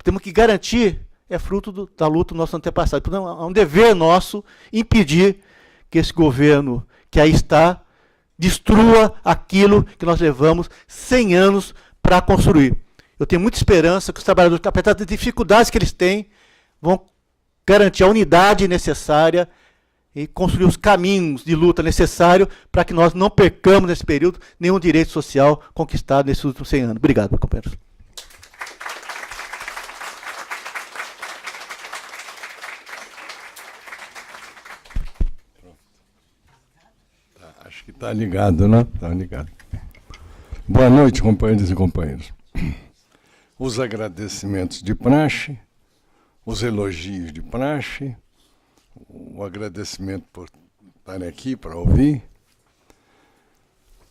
temos que garantir, é fruto da luta do nosso antepassado. Então, é um dever nosso impedir que esse governo que aí está destrua aquilo que nós levamos 100 anos para construir. Eu tenho muita esperança que os trabalhadores, apesar das dificuldades que eles têm, vão garantir a unidade necessária e construir os caminhos de luta necessários para que nós não percamos nesse período nenhum direito social conquistado nesses últimos 100 anos. Obrigado, meu companheiro. Acho que está ligado, né? Está ligado. Boa noite, companheiros e companheiros. Os agradecimentos de praxe, os elogios de praxe, o agradecimento por estarem aqui para ouvir.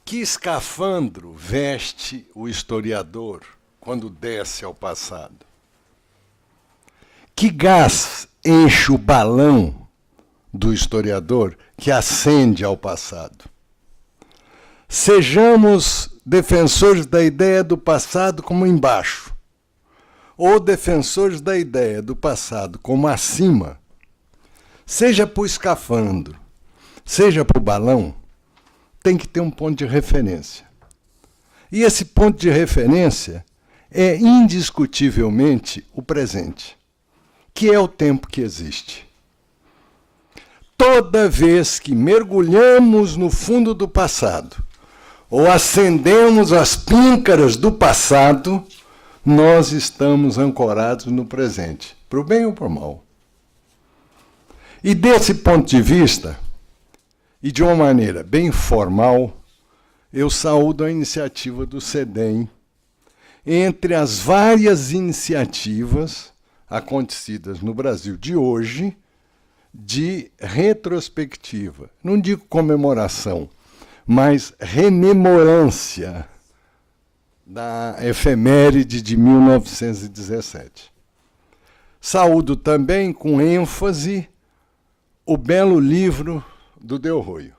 Que escafandro veste o historiador quando desce ao passado? Que gás enche o balão do historiador que ascende ao passado? Sejamos defensores da ideia do passado como embaixo, ou defensores da ideia do passado como acima. Seja para o escafandro, seja para o balão, tem que ter um ponto de referência. E esse ponto de referência é indiscutivelmente o presente, que é o tempo que existe. Toda vez que mergulhamos no fundo do passado, ou acendemos as píncaras do passado, nós estamos ancorados no presente, para o bem ou para o mal. E desse ponto de vista, e de uma maneira bem formal, eu saúdo a iniciativa do CEDEM, entre as várias iniciativas acontecidas no Brasil de hoje, de retrospectiva. Não digo comemoração, mas rememorância da efeméride de 1917. Saúdo também, com ênfase, o belo livro do Delroio.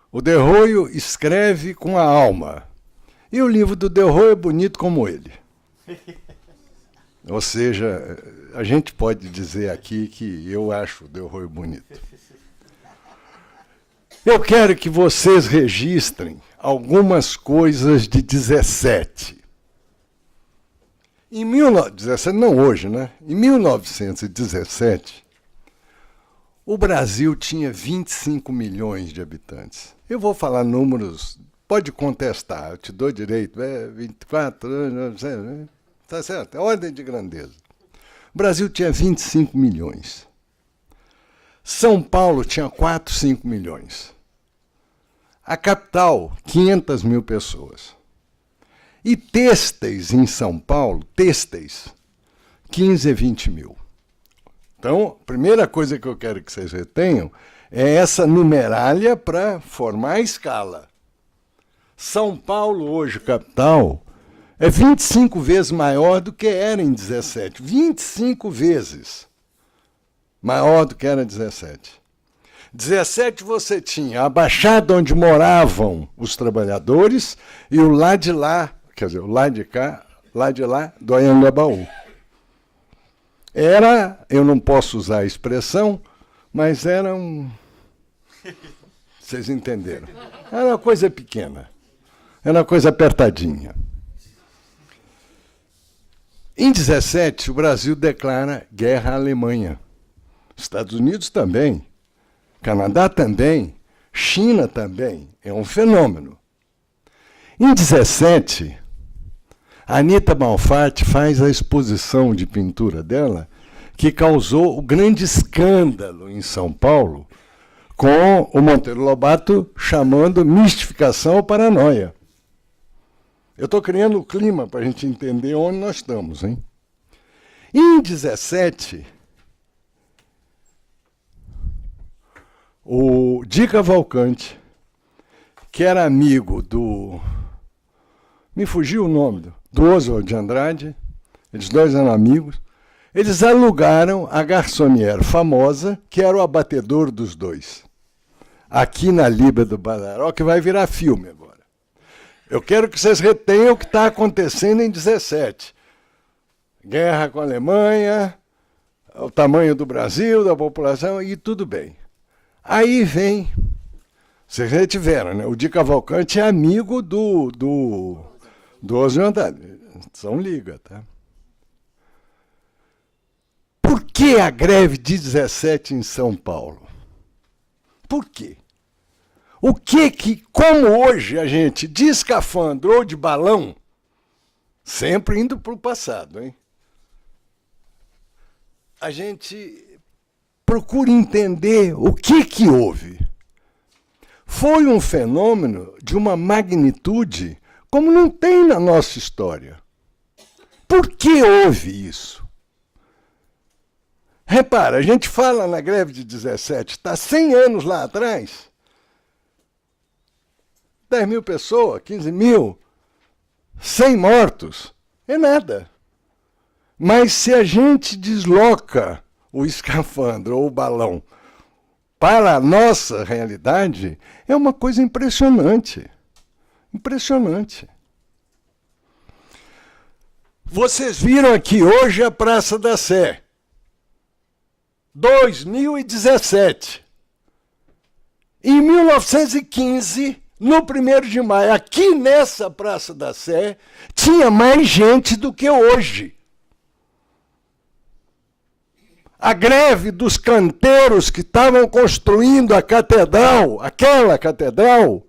O Delroio escreve com a alma, e o livro do Delroio é bonito como ele. Ou seja, a gente pode dizer aqui que eu acho o Delroio bonito. Eu quero que vocês registrem algumas coisas de 17. Em 1917, não hoje, né? Em 1917, o Brasil tinha 25 milhões de habitantes. Eu vou falar números, pode contestar, eu te dou direito, 24, tá certo, é ordem de grandeza. O Brasil tinha 25 milhões. São Paulo tinha 4, 5 milhões. A capital, 500 mil pessoas. E têxteis em São Paulo, têxteis, 15 a 20 mil. Então, a primeira coisa que eu quero que vocês retenham é essa numeralha para formar a escala. São Paulo, hoje, capital, é 25 vezes maior do que era em 17. 25 vezes maior do que era em 17. 17 você tinha a Baixada onde moravam os trabalhadores e o lá de lá, quer dizer, o lá de cá, lá de lá, do Anhangabaú. Era, eu não posso usar a expressão, mas era um... Vocês entenderam? Era uma coisa pequena, era uma coisa apertadinha. Em 17, o Brasil declara guerra à Alemanha. Estados Unidos também. Canadá também, China também, é um fenômeno. Em 17, a Anita Malfatti faz a exposição de pintura dela, que causou o grande escândalo em São Paulo, com o Monteiro Lobato chamando mistificação ou paranoia. Eu estou criando o clima para a gente entender onde nós estamos, hein? Em 17, o Di Cavalcante, que era amigo do... Me fugiu o nome, do Oswald de Andrade, eles dois eram amigos, eles alugaram a garçonnière famosa, que era o abatedor dos dois, aqui na Líbia do Badaró, que vai virar filme agora. Eu quero que vocês retenham o que está acontecendo em 17. guerra com a Alemanha, o tamanho do Brasil, da população, e tudo bem. Aí vem, vocês já tiveram, né? O Di Cavalcanti é amigo do Oswald Andrade. São liga, tá? Por que a greve de 17 em São Paulo? Por quê? O que, como hoje a gente, de escafandro ou de balão, sempre indo para o passado, hein? A gente procura entender o que houve. Foi um fenômeno de uma magnitude como não tem na nossa história. Por que houve isso? Repara, a gente fala na greve de 17, está 100 anos lá atrás. 10 mil pessoas, 15 mil, 100 mortos, é nada. Mas se a gente desloca o escafandro ou o balão para a nossa realidade, é uma coisa impressionante. Impressionante. Vocês viram aqui hoje a Praça da Sé. 2017. Em 1915, no 1º de maio, aqui nessa Praça da Sé, tinha mais gente do que hoje. A greve dos canteiros que estavam construindo a catedral, aquela catedral,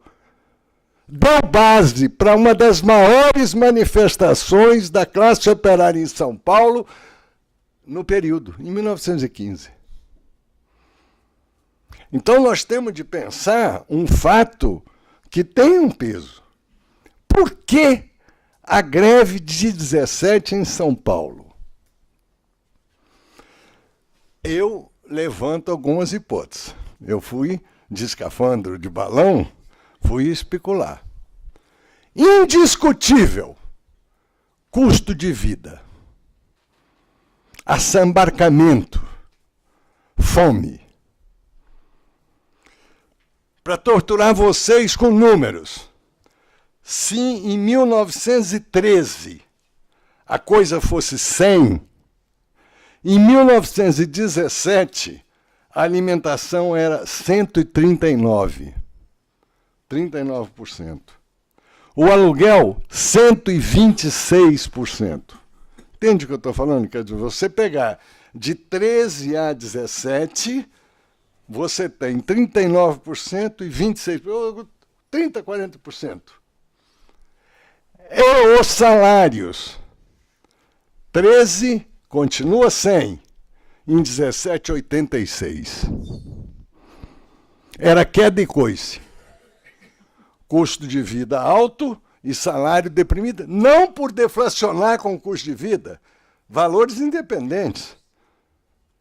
deu base para uma das maiores manifestações da classe operária em São Paulo no período, em 1915. Então nós temos de pensar um fato que tem um peso. Por que a greve de 17 em São Paulo? Eu levanto algumas hipóteses. Eu fui de escafandro de balão, fui especular. Indiscutível, custo de vida, assambarcamento, fome. Para torturar vocês com números, se em 1913 a coisa fosse 100, em 1917 a alimentação era 139, 39%. O aluguel, 126%. Entende o que eu estou falando? Quer dizer, você pegar de 13 a 17, você tem 39% e 26%, 30%, 40%. E os salários, 13 continua 100, em 17, 86. Era queda e coice. Custo de vida alto e salário deprimido, não por deflacionar com o custo de vida, valores independentes.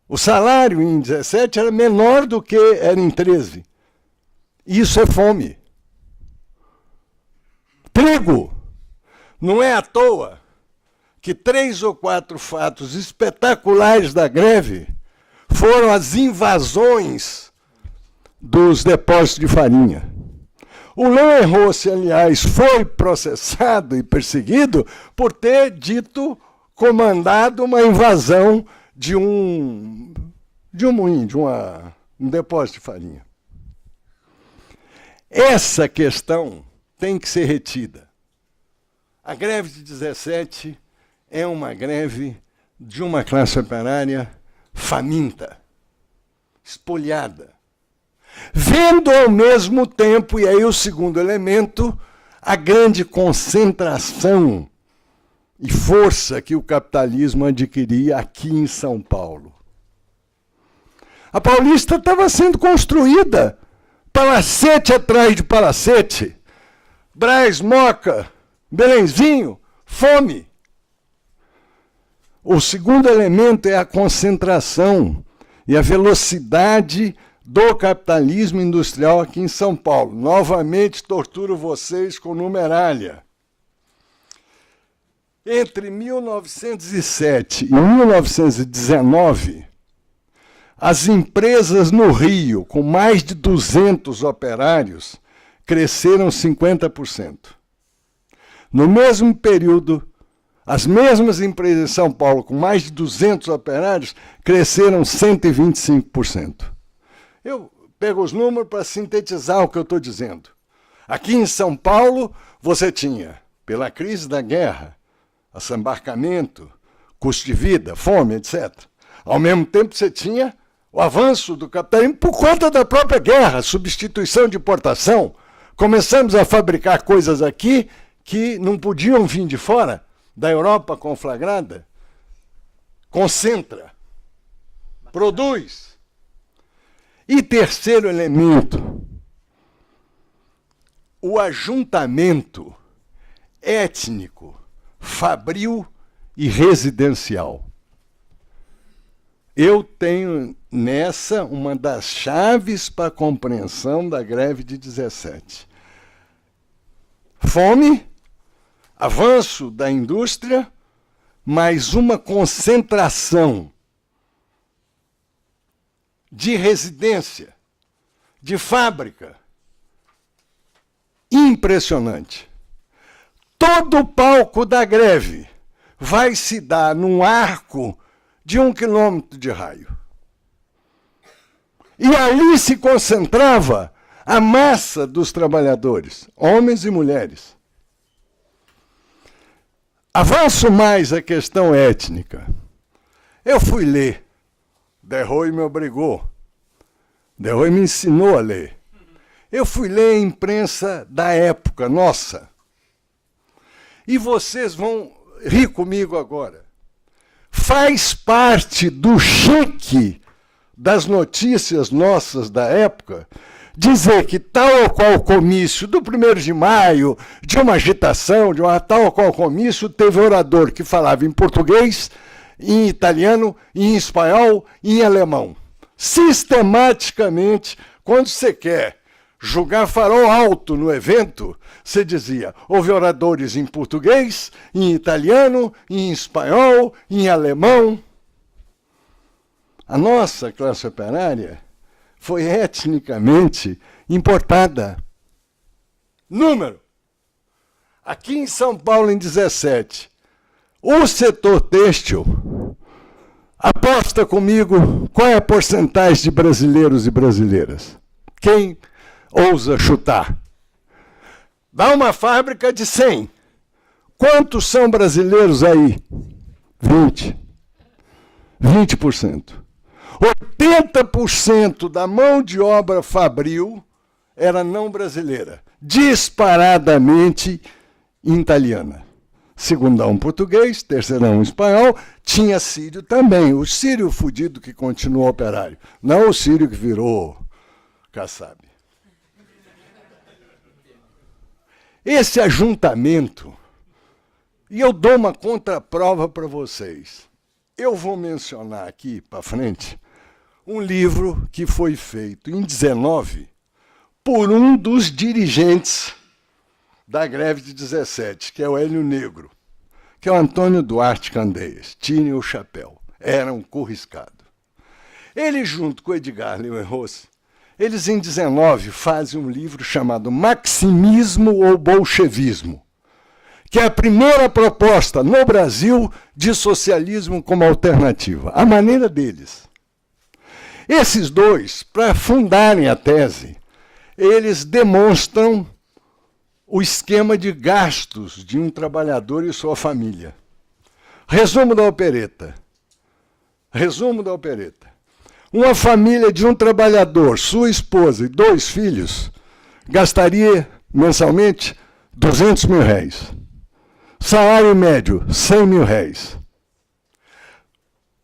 O salário em 17 era menor do que era em 13. Isso é fome. Trigo. Não é à toa que 3 ou 4 fatos espetaculares da greve foram as invasões dos depósitos de farinha. O Leon Rossi, aliás, foi processado e perseguido por ter comandado uma invasão de um moinho, um depósito de farinha. Essa questão tem que ser retida. A greve de 17 é uma greve de uma classe operária faminta, espoliada, vendo ao mesmo tempo, e aí o segundo elemento, a grande concentração e força que o capitalismo adquiria aqui em São Paulo. A Paulista estava sendo construída, palacete atrás de palacete, Brás, Moca, Belenzinho, fome. O segundo elemento é a concentração e a velocidade do capitalismo industrial aqui em São Paulo. Novamente torturo vocês com numerália. Entre 1907 e 1919, as empresas no Rio, com mais de 200 operários, cresceram 50%. No mesmo período, As mesmas empresas em São Paulo, com mais de 200 operários, cresceram 125%. Eu pego os números para sintetizar o que eu estou dizendo. Aqui em São Paulo, você tinha, pela crise da guerra, assambarcamento, custo de vida, fome, etc. Ao mesmo tempo, você tinha o avanço do capitalismo por conta da própria guerra, substituição de importação. Começamos a fabricar coisas aqui que não podiam vir de fora, da Europa conflagrada. Concentra, produz. E terceiro elemento, o ajuntamento étnico, fabril e residencial. Eu tenho nessa uma das chaves para a compreensão da greve de 17. Fome, avanço da indústria, mais uma concentração de residência, de fábrica, impressionante. Todo o palco da greve vai se dar num arco de 1 quilômetro de raio. E ali se concentrava a massa dos trabalhadores, homens e mulheres. Avanço mais a questão étnica. Eu fui ler. Derroy me obrigou. Derroy me ensinou a ler. Eu fui ler a imprensa da época, nossa. E vocês vão rir comigo agora. Faz parte do chique das notícias nossas da época dizer que tal ou qual comício do 1º de maio, de uma agitação, de uma tal ou qual comício, teve orador que falava em português, em italiano, em espanhol e em alemão. Sistematicamente, quando você quer julgar farol alto no evento, você dizia, houve oradores em português, em italiano, em espanhol, em alemão. A nossa classe operária foi etnicamente importada. Número. Aqui em São Paulo, em 17, o setor têxtil, aposta comigo qual é a porcentagem de brasileiros e brasileiras. Quem ousa chutar? Dá uma fábrica de 100. Quantos são brasileiros aí? 20. 20%. 80% da mão de obra fabril era não brasileira, disparadamente italiana. Segundão português, terceirão espanhol, tinha sírio também, o sírio fudido que continuou operário, não o sírio que virou Kassab. Esse ajuntamento, e eu dou uma contraprova para vocês. Eu vou mencionar aqui para frente um livro que foi feito em 19 por um dos dirigentes da greve de 17, que é o Hélio Negro, que é o Antônio Duarte Candeias, Tine o Chapéu. Era um corriscado. Ele, junto com o Edgar Leeuwenhoek, eles em 19 fazem um livro chamado Maximismo ou Bolchevismo, que é a primeira proposta no Brasil de socialismo como alternativa, a maneira deles. Esses dois, para fundarem a tese, eles demonstram o esquema de gastos de um trabalhador e sua família. Resumo da opereta. Resumo da opereta. Uma família de um trabalhador, sua esposa e 2 filhos, gastaria mensalmente R$200 mil. Salário médio, R$100 mil.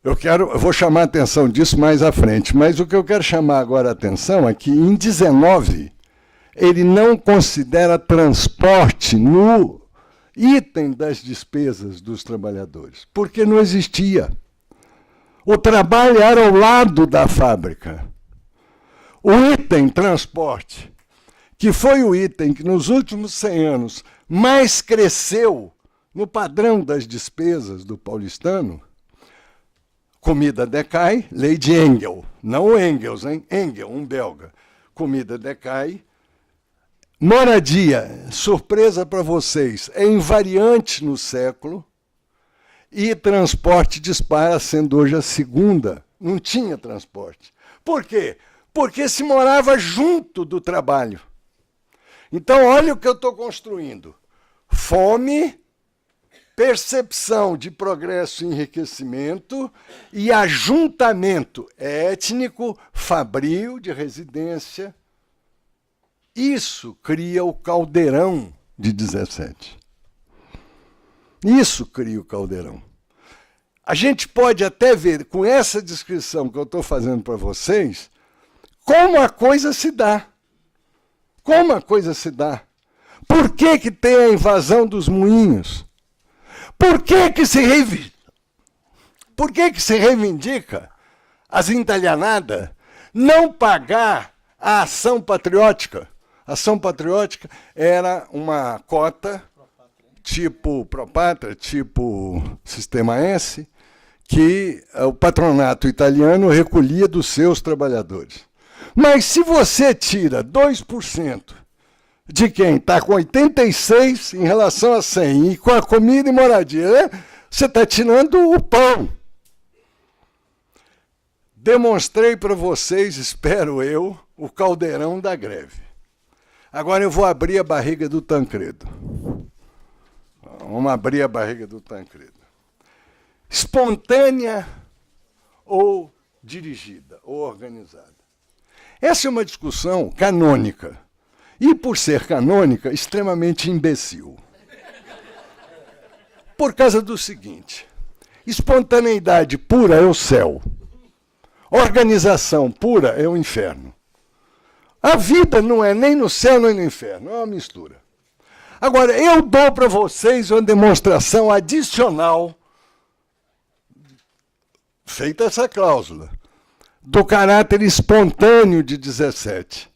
Eu vou chamar a atenção disso mais à frente, mas o que eu quero chamar agora a atenção é que, em 19, ele não considera transporte no item das despesas dos trabalhadores, porque não existia. O trabalho era ao lado da fábrica. O item transporte, que foi o item que nos últimos 100 anos mais cresceu no padrão das despesas do paulistano, comida decai, lei de Engel, não o Engels, hein? Engel, um belga. Comida decai. Moradia, surpresa para vocês, é invariante no século. e transporte dispara, sendo hoje a segunda. Não tinha transporte. Por quê? Porque se morava junto do trabalho. Então, olha o que eu estou construindo. Fome, percepção de progresso e enriquecimento e ajuntamento étnico, fabril, de residência. Isso cria o caldeirão de 17. Isso cria o caldeirão. A gente pode até ver, com essa descrição que eu estou fazendo para vocês, como a coisa se dá. Como a coisa se dá. Por que que tem a invasão dos moinhos? Por que que se reivindica as entalhanadas não pagar a ação patriótica? A ação patriótica era uma cota, tipo Propátria, tipo Sistema S, que o patronato italiano recolhia dos seus trabalhadores. Mas se você tira 2% de quem está com 86 em relação a 100 e com a comida e moradia, né? Você está tirando o pão. Demonstrei para vocês, espero eu, o caldeirão da greve. Agora eu vou abrir a barriga do Tancredo. Vamos abrir a barriga do Tancredo. Espontânea ou dirigida, ou organizada? Essa é uma discussão canônica. E, por ser canônica, extremamente imbecil. Por causa do seguinte: espontaneidade pura é o céu. Organização pura é o inferno. A vida não é nem no céu nem no inferno, é uma mistura. Agora, eu dou para vocês uma demonstração adicional, feita essa cláusula, do caráter espontâneo de 17,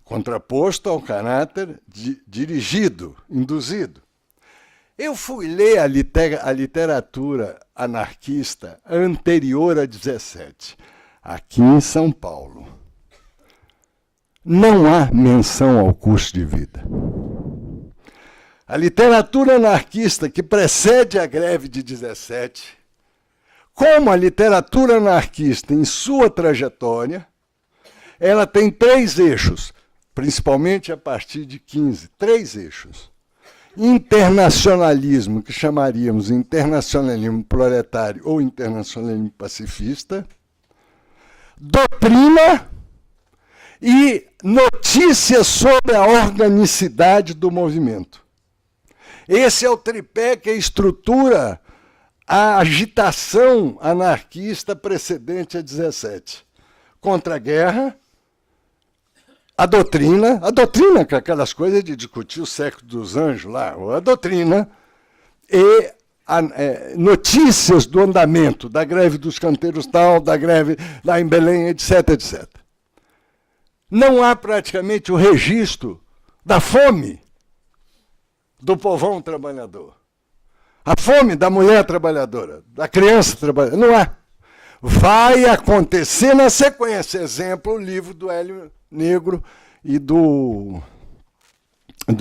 contraposto ao caráter dirigido, induzido. Eu fui ler a literatura anarquista anterior a 17, aqui em São Paulo. Não há menção ao custo de vida. A literatura anarquista que precede a greve de 17, como a literatura anarquista em sua trajetória, ela tem 3 eixos, principalmente a partir de 15, 3 eixos. Internacionalismo, que chamaríamos internacionalismo proletário ou internacionalismo pacifista, doutrina e notícias sobre a organicidade do movimento. Esse é o tripé que estrutura a agitação anarquista precedente a 17. Contra a guerra, a doutrina, que é aquelas coisas de discutir o século dos anjos lá, a doutrina, e notícias do andamento da greve dos canteiros tal, da greve lá em Belém, etc, etc. Não há praticamente o registro da fome do povão trabalhador. A fome da mulher trabalhadora, da criança trabalhadora, não há. Vai acontecer na sequência. Exemplo, o livro do Hélio Negro e do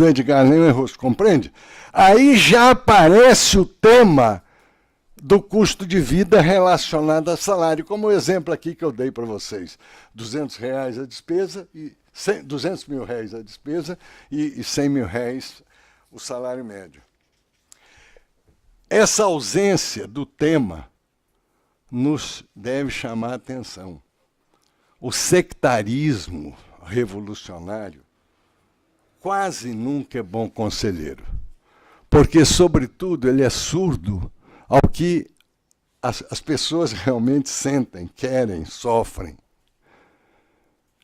Edgar Neuhaus, compreende? Aí já aparece o tema do custo de vida relacionado a salário, como o exemplo aqui que eu dei para vocês. R$200 a despesa, e 200 mil reais a despesa e 100 mil reais o salário médio. Essa ausência do tema nos deve chamar a atenção. O sectarismo revolucionário quase nunca é bom conselheiro, porque, sobretudo, ele é surdo ao que as pessoas realmente sentem, querem, sofrem.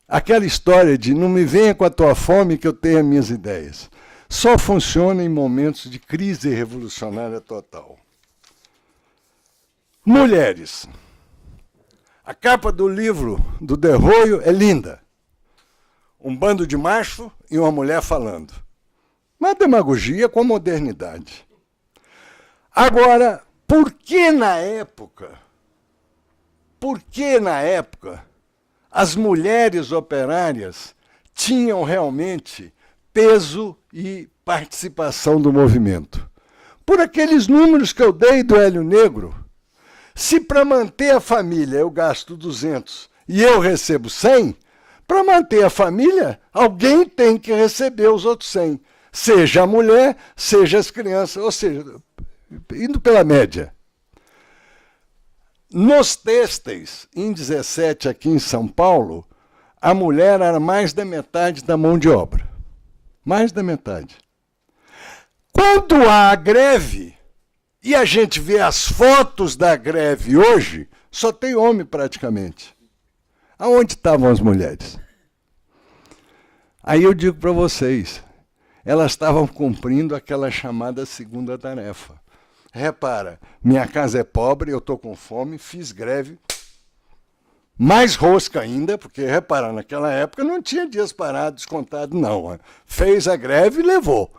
Aquela história de não me venha com a tua fome que eu tenho as minhas ideias, só funciona em momentos de crise revolucionária total. Mulheres. A capa do livro do Derroio é linda. Um bando de macho e uma mulher falando. Uma demagogia com a modernidade. Agora, por que na época as mulheres operárias tinham realmente peso e participação do movimento? por aqueles números que eu dei do Hélio Negro. Se para manter a família eu gasto 200 e eu recebo 100, para manter a família, alguém tem que receber os outros 100. Seja a mulher, seja as crianças, ou seja, indo pela média. Nos têxteis, em 17 aqui em São Paulo, a mulher era mais da metade da mão de obra. Mais da metade. Quando há a greve, e a gente vê as fotos da greve hoje, só tem homem praticamente. Aonde estavam as mulheres? Aí eu digo para vocês, elas estavam cumprindo aquela chamada segunda tarefa. Repara, minha casa é pobre, eu estou com fome, fiz greve, mais rosca ainda, porque, repara, naquela época não tinha dias parados, descontado, não. Fez a greve e levou.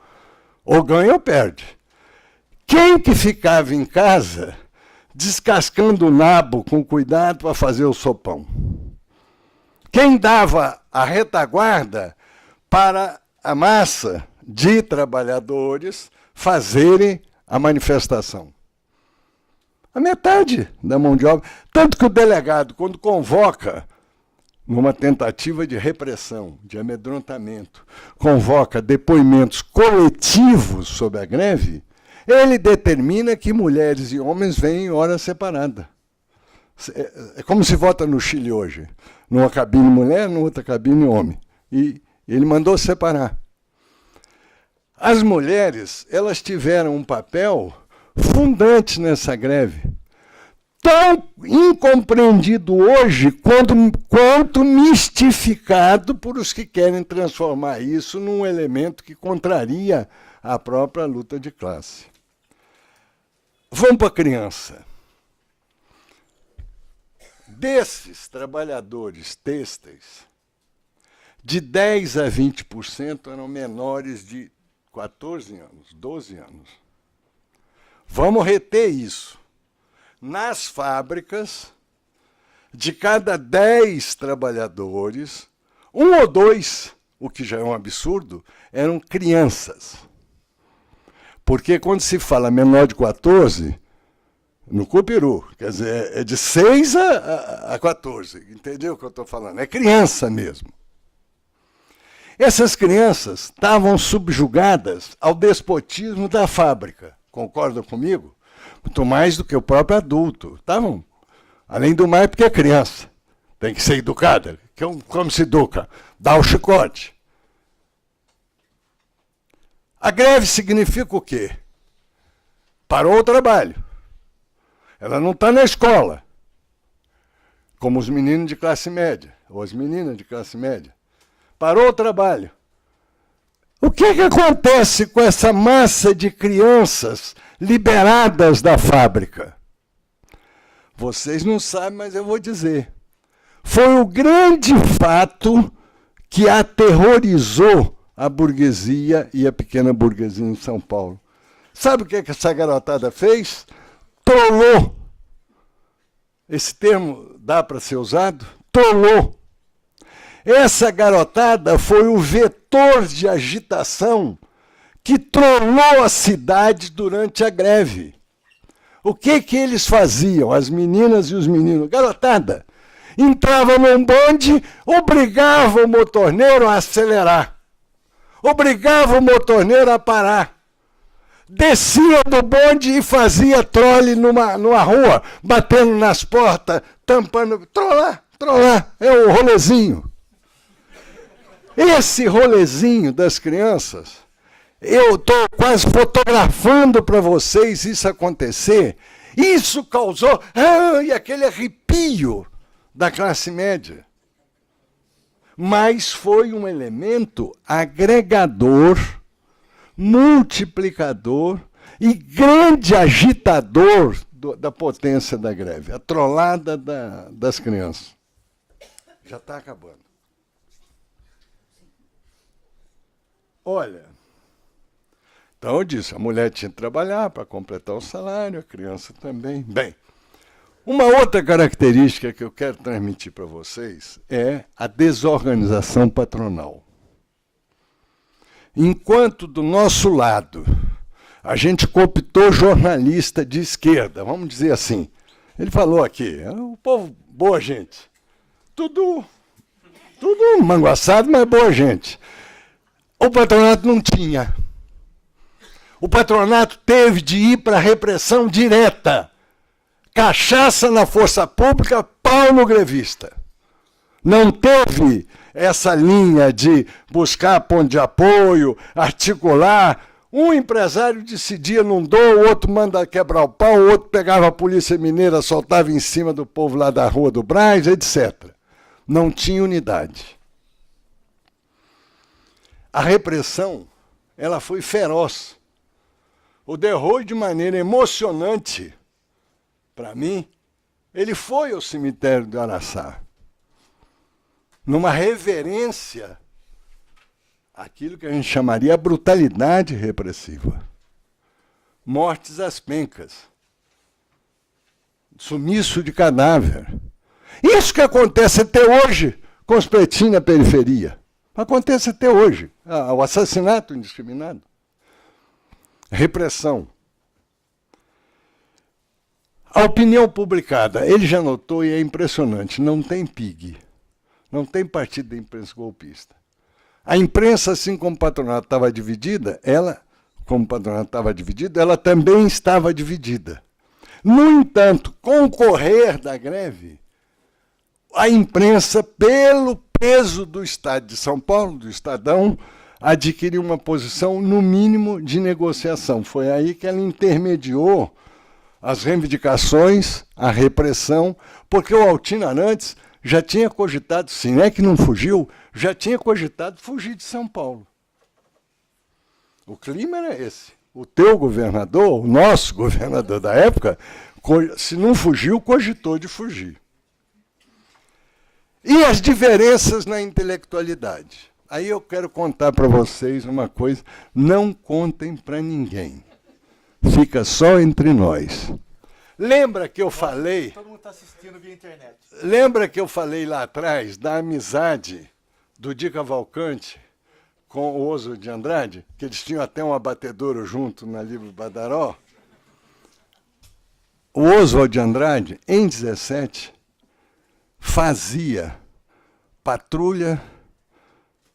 Ou ganha ou perde. Quem que ficava em casa descascando o nabo com cuidado para fazer o sopão? Quem dava a retaguarda para a massa de trabalhadores fazerem a manifestação? A metade da mão de obra. Tanto que o delegado, quando convoca, numa tentativa de repressão, de amedrontamento, convoca depoimentos coletivos sobre a greve, ele determina que mulheres e homens venham em hora separada. É como se vota no Chile hoje. Numa cabine mulher, numa outra cabine homem. E ele mandou separar. As mulheres, elas tiveram um papel fundante nessa greve. Tão incompreendido hoje quanto mistificado por os que querem transformar isso num elemento que contraria a própria luta de classe. Vamos para a criança. Desses trabalhadores têxteis, de 10 a 20% eram menores de 14 anos, 12 anos. Vamos reter isso. Nas fábricas, de cada 10 trabalhadores, 1 ou 2, o que já é um absurdo, eram crianças. Porque quando se fala menor de 14, no Cupiru, quer dizer, é de 6 a 14, entendeu o que eu estou falando? É criança mesmo. Essas crianças estavam subjugadas ao despotismo da fábrica, concordam comigo? Muito mais do que o próprio adulto. Estavam, além do mais, porque é criança. Tem que ser educada. Como se educa? Dá o chicote. A greve significa o quê? Parou o trabalho. Ela não está na escola, como os meninos de classe média, ou as meninas de classe média. Parou o trabalho. O que acontece com essa massa de crianças liberadas da fábrica? Vocês não sabem, mas eu vou dizer. Foi o grande fato que aterrorizou a burguesia e a pequena burguesia em São Paulo. Sabe o que essa garotada fez? Trollou. Esse termo dá para ser usado? Trollou. Essa garotada foi o vetor de agitação que trollou a cidade durante a greve. O que eles faziam, as meninas e os meninos? Garotada, entrava num bonde, obrigava o motorneiro a acelerar. Obrigava o motorneiro a parar. Descia do bonde e fazia trole numa rua, batendo nas portas, tampando. Trollar. É o rolezinho. Esse rolezinho das crianças, eu estou quase fotografando para vocês isso acontecer. Isso causou aquele arrepio da classe média. Mas foi um elemento agregador, multiplicador e grande agitador da potência da greve. A trollada das crianças. Já está acabando. Olha, então eu disse, a mulher tinha que trabalhar para completar o salário, a criança também. Bem, uma outra característica que eu quero transmitir para vocês é a desorganização patronal. Enquanto do nosso lado a gente cooptou jornalista de esquerda, vamos dizer assim. Ele falou aqui, o povo, boa gente. Tudo manguaçado, mas boa gente. O patronato não tinha. O patronato teve de ir para a repressão direta. Cachaça na força pública, pau no grevista. Não teve essa linha de buscar ponto de apoio, articular. Um empresário decidia, não dou, o outro manda quebrar o pau, o outro pegava a polícia mineira, soltava em cima do povo lá da Rua do Brás, etc. Não tinha unidade. A repressão, ela foi feroz. O Derroi, de maneira emocionante, para mim, ele foi ao cemitério do Araçá, numa reverência àquilo que a gente chamaria a brutalidade repressiva. Mortes às pencas, sumiço de cadáver. Isso que acontece até hoje com os pretinhos na periferia. Acontece até hoje. O assassinato indiscriminado. Repressão. A opinião publicada, ele já notou e é impressionante, não tem PIG. Não tem partido da imprensa golpista. A imprensa, assim como o patronato estava dividida, ela também estava dividida. No entanto, com o correr da greve, a imprensa, pelo peso do Estado de São Paulo, do Estadão, adquiriu uma posição, no mínimo, de negociação. Foi aí que ela intermediou as reivindicações, a repressão, porque o Altino Arantes já tinha cogitado, se não é que não fugiu, já tinha cogitado fugir de São Paulo. O clima era esse. O teu governador, o nosso governador da época, se não fugiu, cogitou de fugir. E as diferenças na intelectualidade. Aí eu quero contar para vocês uma coisa, não contem para ninguém. Fica só entre nós. Lembra que eu falei... Todo mundo está assistindo via internet. Lembra que eu falei lá atrás da amizade do Di Cavalcante com o Oswald de Andrade? Que eles tinham até um abatedouro junto na Livro Badaró. O Oswald de Andrade, em 17, fazia patrulha,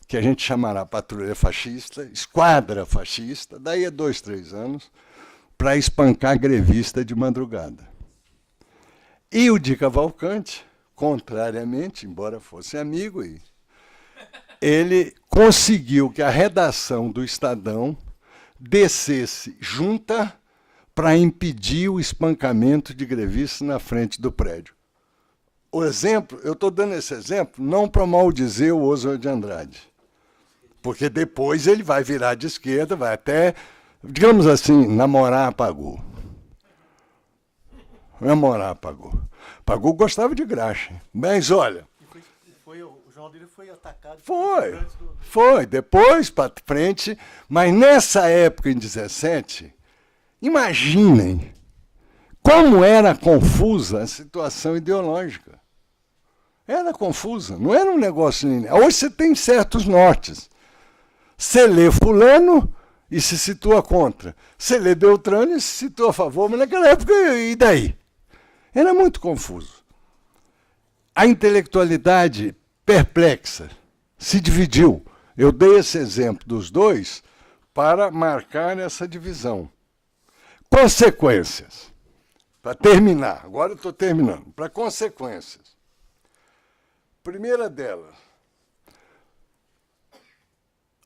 que a gente chamará patrulha fascista, esquadra fascista, daí a 2, 3 anos, para espancar grevista de madrugada. E o Di Cavalcante, contrariamente, embora fosse amigo, ele conseguiu que a redação do Estadão descesse junta para impedir o espancamento de grevistas na frente do prédio. O exemplo, eu estou dando esse exemplo não para maldizer o Oswald de Andrade, porque depois ele vai virar de esquerda, vai até, digamos assim, namorar a Pagu. Namorar a Pagu. Pagu gostava de graxa. Mas, olha... O jornal dele foi atacado... Foi. Depois, para frente. Mas nessa época, em 17, imaginem como era confusa a situação ideológica. Era confusa, não era um negócio linear. Hoje você tem certos nortes. Você lê fulano e se situa contra. Você lê Beltrano e se situa a favor, mas naquela época, e daí? Era muito confuso. A intelectualidade perplexa se dividiu. Eu dei esse exemplo dos dois para marcar essa divisão. Consequências. Para terminar, agora eu estou terminando. Para consequências. Primeira delas,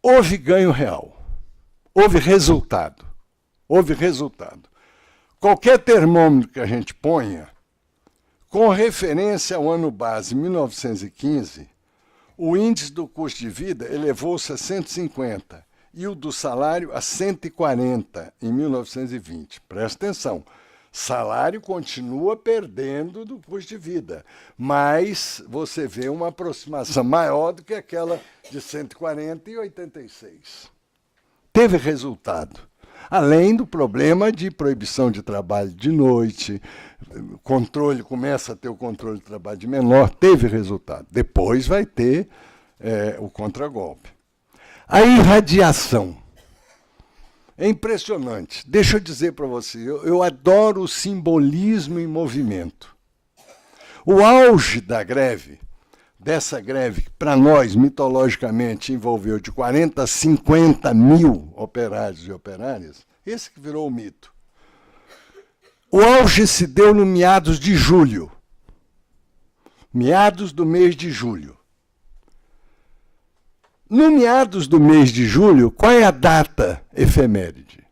houve ganho real, houve resultado. Qualquer termômetro que a gente ponha, com referência ao ano base 1915, o índice do custo de vida elevou-se a 150 e o do salário a 140 em 1920. Presta atenção. Salário continua perdendo do custo de vida, mas você vê uma aproximação maior do que aquela de 140 e 86. Teve resultado, além do problema de proibição de trabalho de noite, começa a ter o controle de trabalho de menor, teve resultado. Depois vai ter o contragolpe. A irradiação. É impressionante. Deixa eu dizer para você, eu adoro o simbolismo em movimento. O auge da greve, dessa greve, que para nós, mitologicamente, envolveu de 40 a 50 mil operários e operárias, esse que virou o mito. O auge se deu no meados de julho. Meados do mês de julho. No meados do mês de julho, qual é a data efeméride?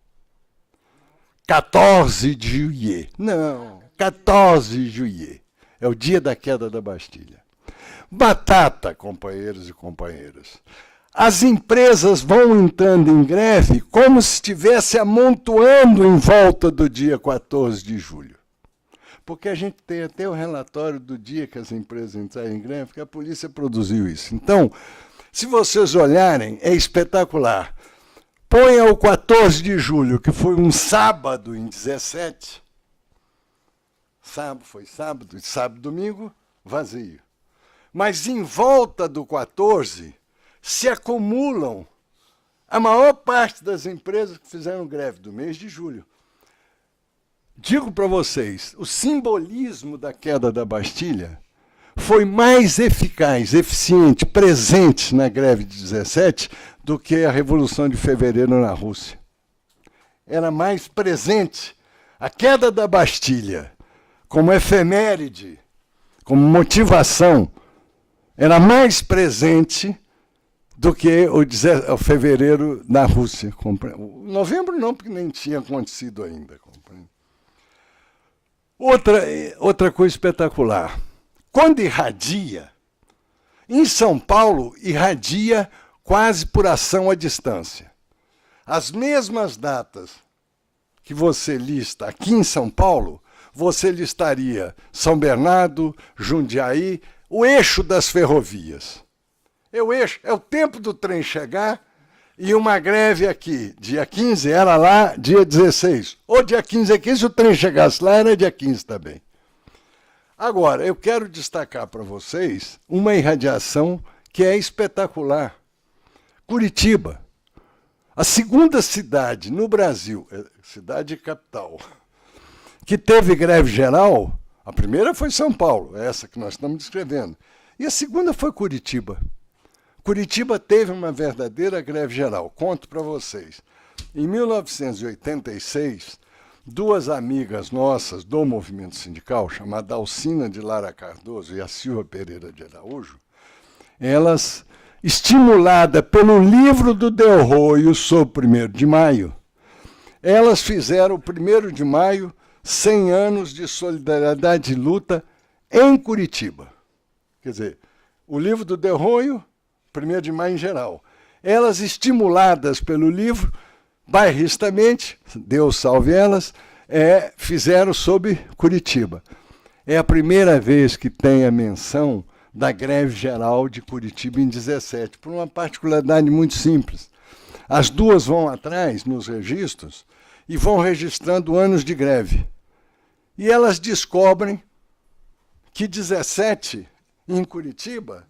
14 de juillet. Não, 14 de juillet. É o dia da queda da Bastilha. Batata, companheiros e companheiras. As empresas vão entrando em greve como se estivesse amontoando em volta do dia 14 de julho. Porque a gente tem até o relatório do dia que as empresas entraram em greve, que a polícia produziu isso. Então, se vocês olharem, é espetacular. Ponha o 14 de julho, que foi um sábado em 17. Foi sábado, domingo, vazio. Mas em volta do 14, se acumulam a maior parte das empresas que fizeram greve do mês de julho. Digo para vocês, o simbolismo da queda da Bastilha foi mais eficaz, eficiente, presente na greve de 17 do que a Revolução de Fevereiro na Rússia. Era mais presente. A queda da Bastilha, como efeméride, como motivação, era mais presente do que o fevereiro na Rússia. O novembro não, porque nem tinha acontecido ainda. Outra coisa espetacular. Quando irradia, em São Paulo, irradia quase por ação à distância. As mesmas datas que você lista aqui em São Paulo, você listaria São Bernardo, Jundiaí, o eixo das ferrovias. É o tempo do trem chegar e uma greve aqui. Dia 15 era lá, dia 16. Ou dia 15 aqui, se o trem chegasse lá, era dia 15 também. Agora, eu quero destacar para vocês uma irradiação que é espetacular. Curitiba. A segunda cidade no Brasil, cidade capital, que teve greve geral, a primeira foi São Paulo, essa que nós estamos descrevendo. E a segunda foi Curitiba. Curitiba teve uma verdadeira greve geral. Conto para vocês. Em 1986, duas amigas nossas do movimento sindical, chamada Alcina de Lara Cardoso e a Silvia Pereira de Araújo, elas, estimuladas pelo livro do Del Roio sobre o 1º de maio, elas fizeram o 1º de maio 100 anos de solidariedade e luta em Curitiba. Quer dizer, o livro do Del Roio, 1º de maio em geral. Elas, estimuladas pelo livro, bairristamente, Deus salve elas, fizeram sobre Curitiba. É a primeira vez que tem a menção da greve geral de Curitiba em 17, por uma particularidade muito simples. As duas vão atrás, nos registros, e vão registrando anos de greve. E elas descobrem que 17, em Curitiba,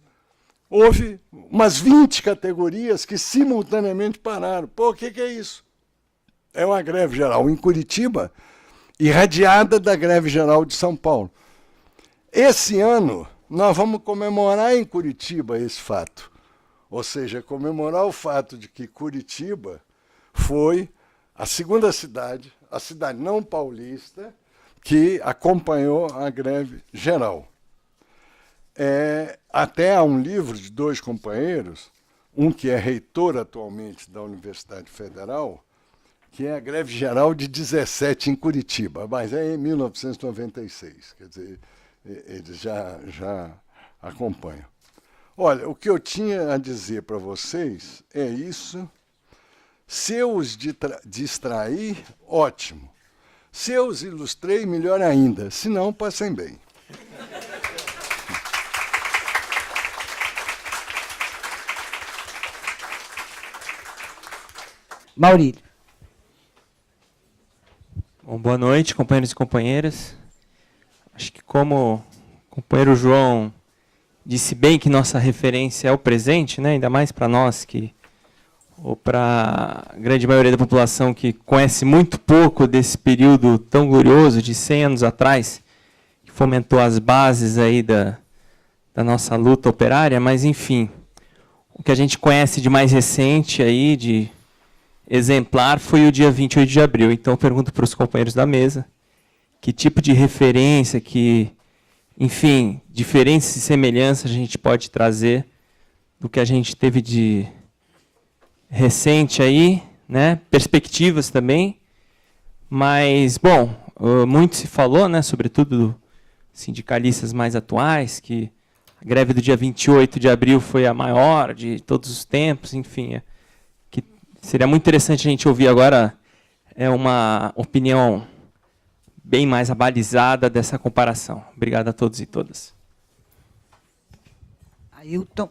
houve umas 20 categorias que simultaneamente pararam. Pô, o que é isso? É uma greve geral em Curitiba, irradiada da greve geral de São Paulo. Esse ano, nós vamos comemorar em Curitiba esse fato. Ou seja, comemorar o fato de que Curitiba foi a segunda cidade, a cidade não paulista, que acompanhou a greve geral. Até há um livro de dois companheiros, um que é reitor atualmente da Universidade Federal, que é a greve geral de 17 em Curitiba, mas é em 1996, quer dizer, eles já acompanham. Olha, o que eu tinha a dizer para vocês é isso. Se eu os distrair, ótimo. Se eu os ilustrei, melhor ainda. Se não, passem bem. Maurílio. Bom, boa noite, companheiros e companheiras. Acho que como o companheiro João disse bem que nossa referência é o presente, né? Ainda mais para nós que ou para a grande maioria da população que conhece muito pouco desse período tão glorioso de 100 anos atrás, que fomentou as bases aí da nossa luta operária, mas, enfim, o que a gente conhece de mais recente aí, de exemplar, foi o dia 28 de abril. Então, eu pergunto para os companheiros da mesa que tipo de referência, enfim, diferenças e semelhanças a gente pode trazer do que a gente teve de recente aí, né? Perspectivas também. Mas, bom, muito se falou, né, sobretudo sindicalistas mais atuais, que a greve do dia 28 de abril foi a maior de todos os tempos, enfim. Que seria muito interessante a gente ouvir agora uma opinião bem mais abalizada dessa comparação. Obrigado a todos e todas. Ailton.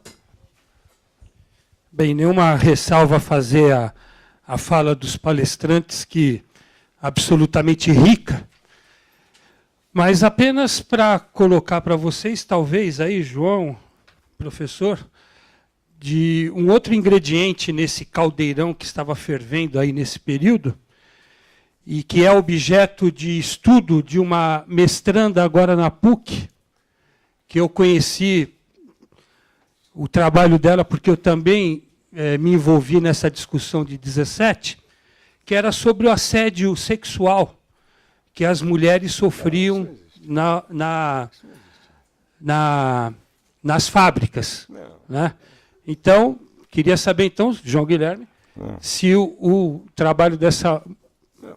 Bem, nenhuma ressalva a fazer a fala dos palestrantes, que absolutamente rica, mas apenas para colocar para vocês, talvez, aí, João, professor, de um outro ingrediente nesse caldeirão que estava fervendo aí nesse período, e que é objeto de estudo de uma mestranda agora na PUC, que eu conheci o trabalho dela porque eu também me envolvi nessa discussão de 17, que era sobre o assédio sexual que as mulheres sofriam nas fábricas. Né? Então, queria saber, então, João Guilherme, se o trabalho dessa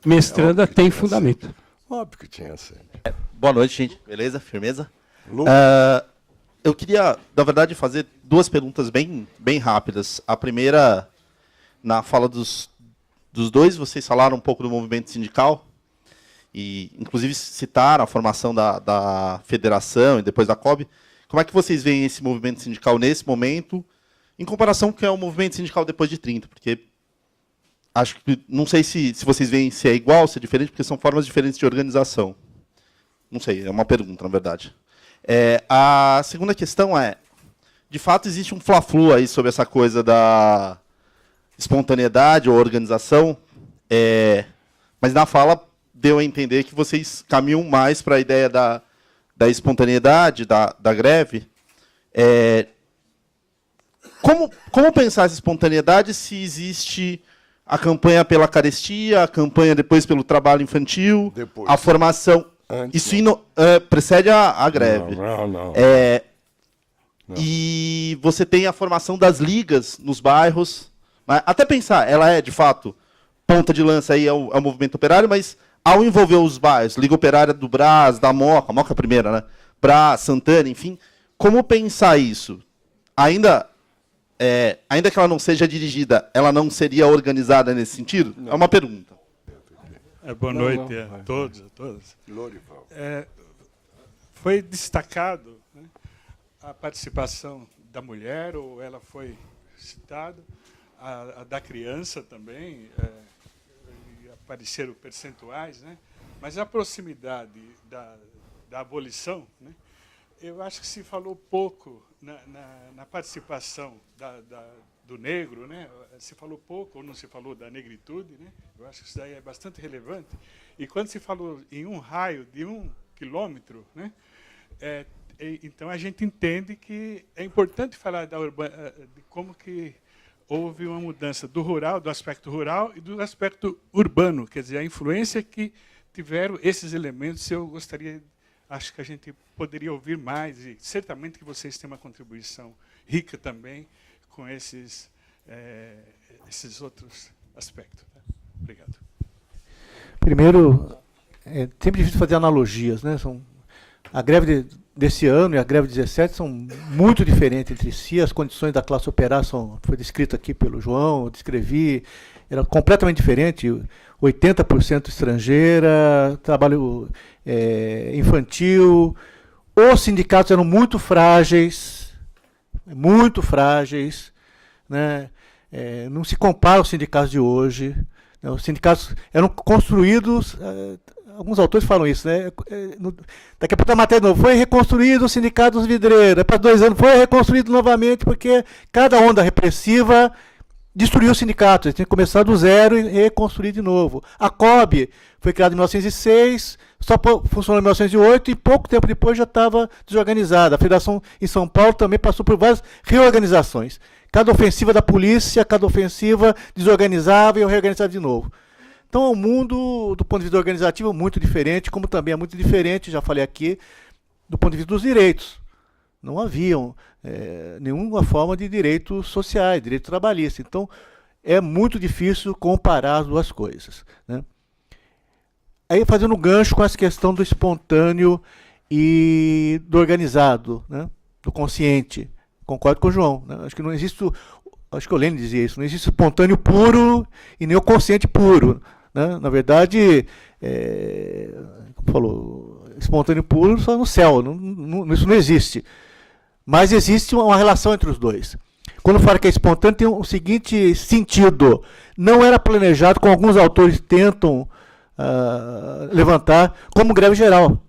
mestranda tem fundamento. Óbvio que tinha assédio. Boa noite, gente. Beleza? Firmeza? Eu queria, na verdade, fazer duas perguntas bem rápidas. A primeira, na fala dos dois, vocês falaram um pouco do movimento sindical, e inclusive citaram a formação da federação e depois da COB. Como é que vocês veem esse movimento sindical nesse momento, em comparação com o que é o movimento sindical depois de 30? Porque acho que, não sei se vocês veem se é igual, se é diferente, porque são formas diferentes de organização. Não sei, é uma pergunta, na verdade. A segunda questão é, de fato, existe um fla-flu aí sobre essa coisa da espontaneidade ou organização, mas na fala deu a entender que vocês caminham mais para a ideia da espontaneidade, da greve. Como pensar essa espontaneidade se existe a campanha pela carestia, a campanha depois pelo trabalho infantil, depois, a formação... Antes, isso precede a greve. Não. E você tem a formação das ligas nos bairros. Até pensar, ela é, de fato, ponta de lança aí ao movimento operário, mas ao envolver os bairros, Liga Operária do Brás, da Moca, Moca primeira, né? Brás, Santana, enfim, como pensar isso? Ainda que ela não seja dirigida, ela não seria organizada nesse sentido? Não. É uma pergunta. Boa noite a todos, a todas. Foi destacado, né, a participação da mulher, ou ela foi citada, a da criança também, apareceram percentuais, né, mas a proximidade da abolição, né, eu acho que se falou pouco na participação do negro, né? Se falou pouco ou não se falou da negritude, né? Eu acho que isso daí é bastante relevante. E quando se falou em um raio de 1 quilômetro, né? Então a gente entende que é importante falar de como que houve uma mudança do rural, do aspecto rural e do aspecto urbano, quer dizer, a influência que tiveram esses elementos. Eu gostaria, acho que a gente poderia ouvir mais, e certamente que vocês têm uma contribuição rica também com esses outros aspectos. Tá? Obrigado. Primeiro, é sempre difícil fazer analogias, né? A greve desse ano e a greve de 17 são muito diferentes entre si. As condições da classe operária foi descrito aqui pelo João, eu descrevi, era completamente diferente. 80% estrangeira, trabalho infantil. Os sindicatos eram muito frágeis, né? Não se compara aos sindicatos de hoje. Né? Os sindicatos eram construídos, alguns autores falam isso, né? Daqui a pouco a matéria não foi reconstruído o sindicato dos vidreiros, para 2 anos foi reconstruído novamente, porque cada onda repressiva destruiu os sindicatos, tem que começar do zero e reconstruir de novo. A COB foi criada em 1906, só funcionou em 1908 e pouco tempo depois já estava desorganizada. A Federação em São Paulo também passou por várias reorganizações. Cada ofensiva da polícia, cada ofensiva desorganizava e reorganizava de novo. Então, é um mundo, do ponto de vista organizativo, muito diferente, como também é muito diferente, já falei aqui, do ponto de vista dos direitos. Não haviam nenhuma forma de direitos sociais, direito trabalhista. Então, é muito difícil comparar as duas coisas, né? Aí, fazendo um gancho com essa questão do espontâneo e do organizado, né? Do consciente. Concordo com o João, né? Acho que não existe, acho que o Lênin dizia isso, não existe espontâneo puro e nem o consciente puro, né? Na verdade, como falou, espontâneo puro só no céu, isso não existe. Mas existe uma relação entre os dois. Quando fala que é espontâneo, tem o seguinte sentido: não era planejado, como alguns autores tentam levantar, como greve geral.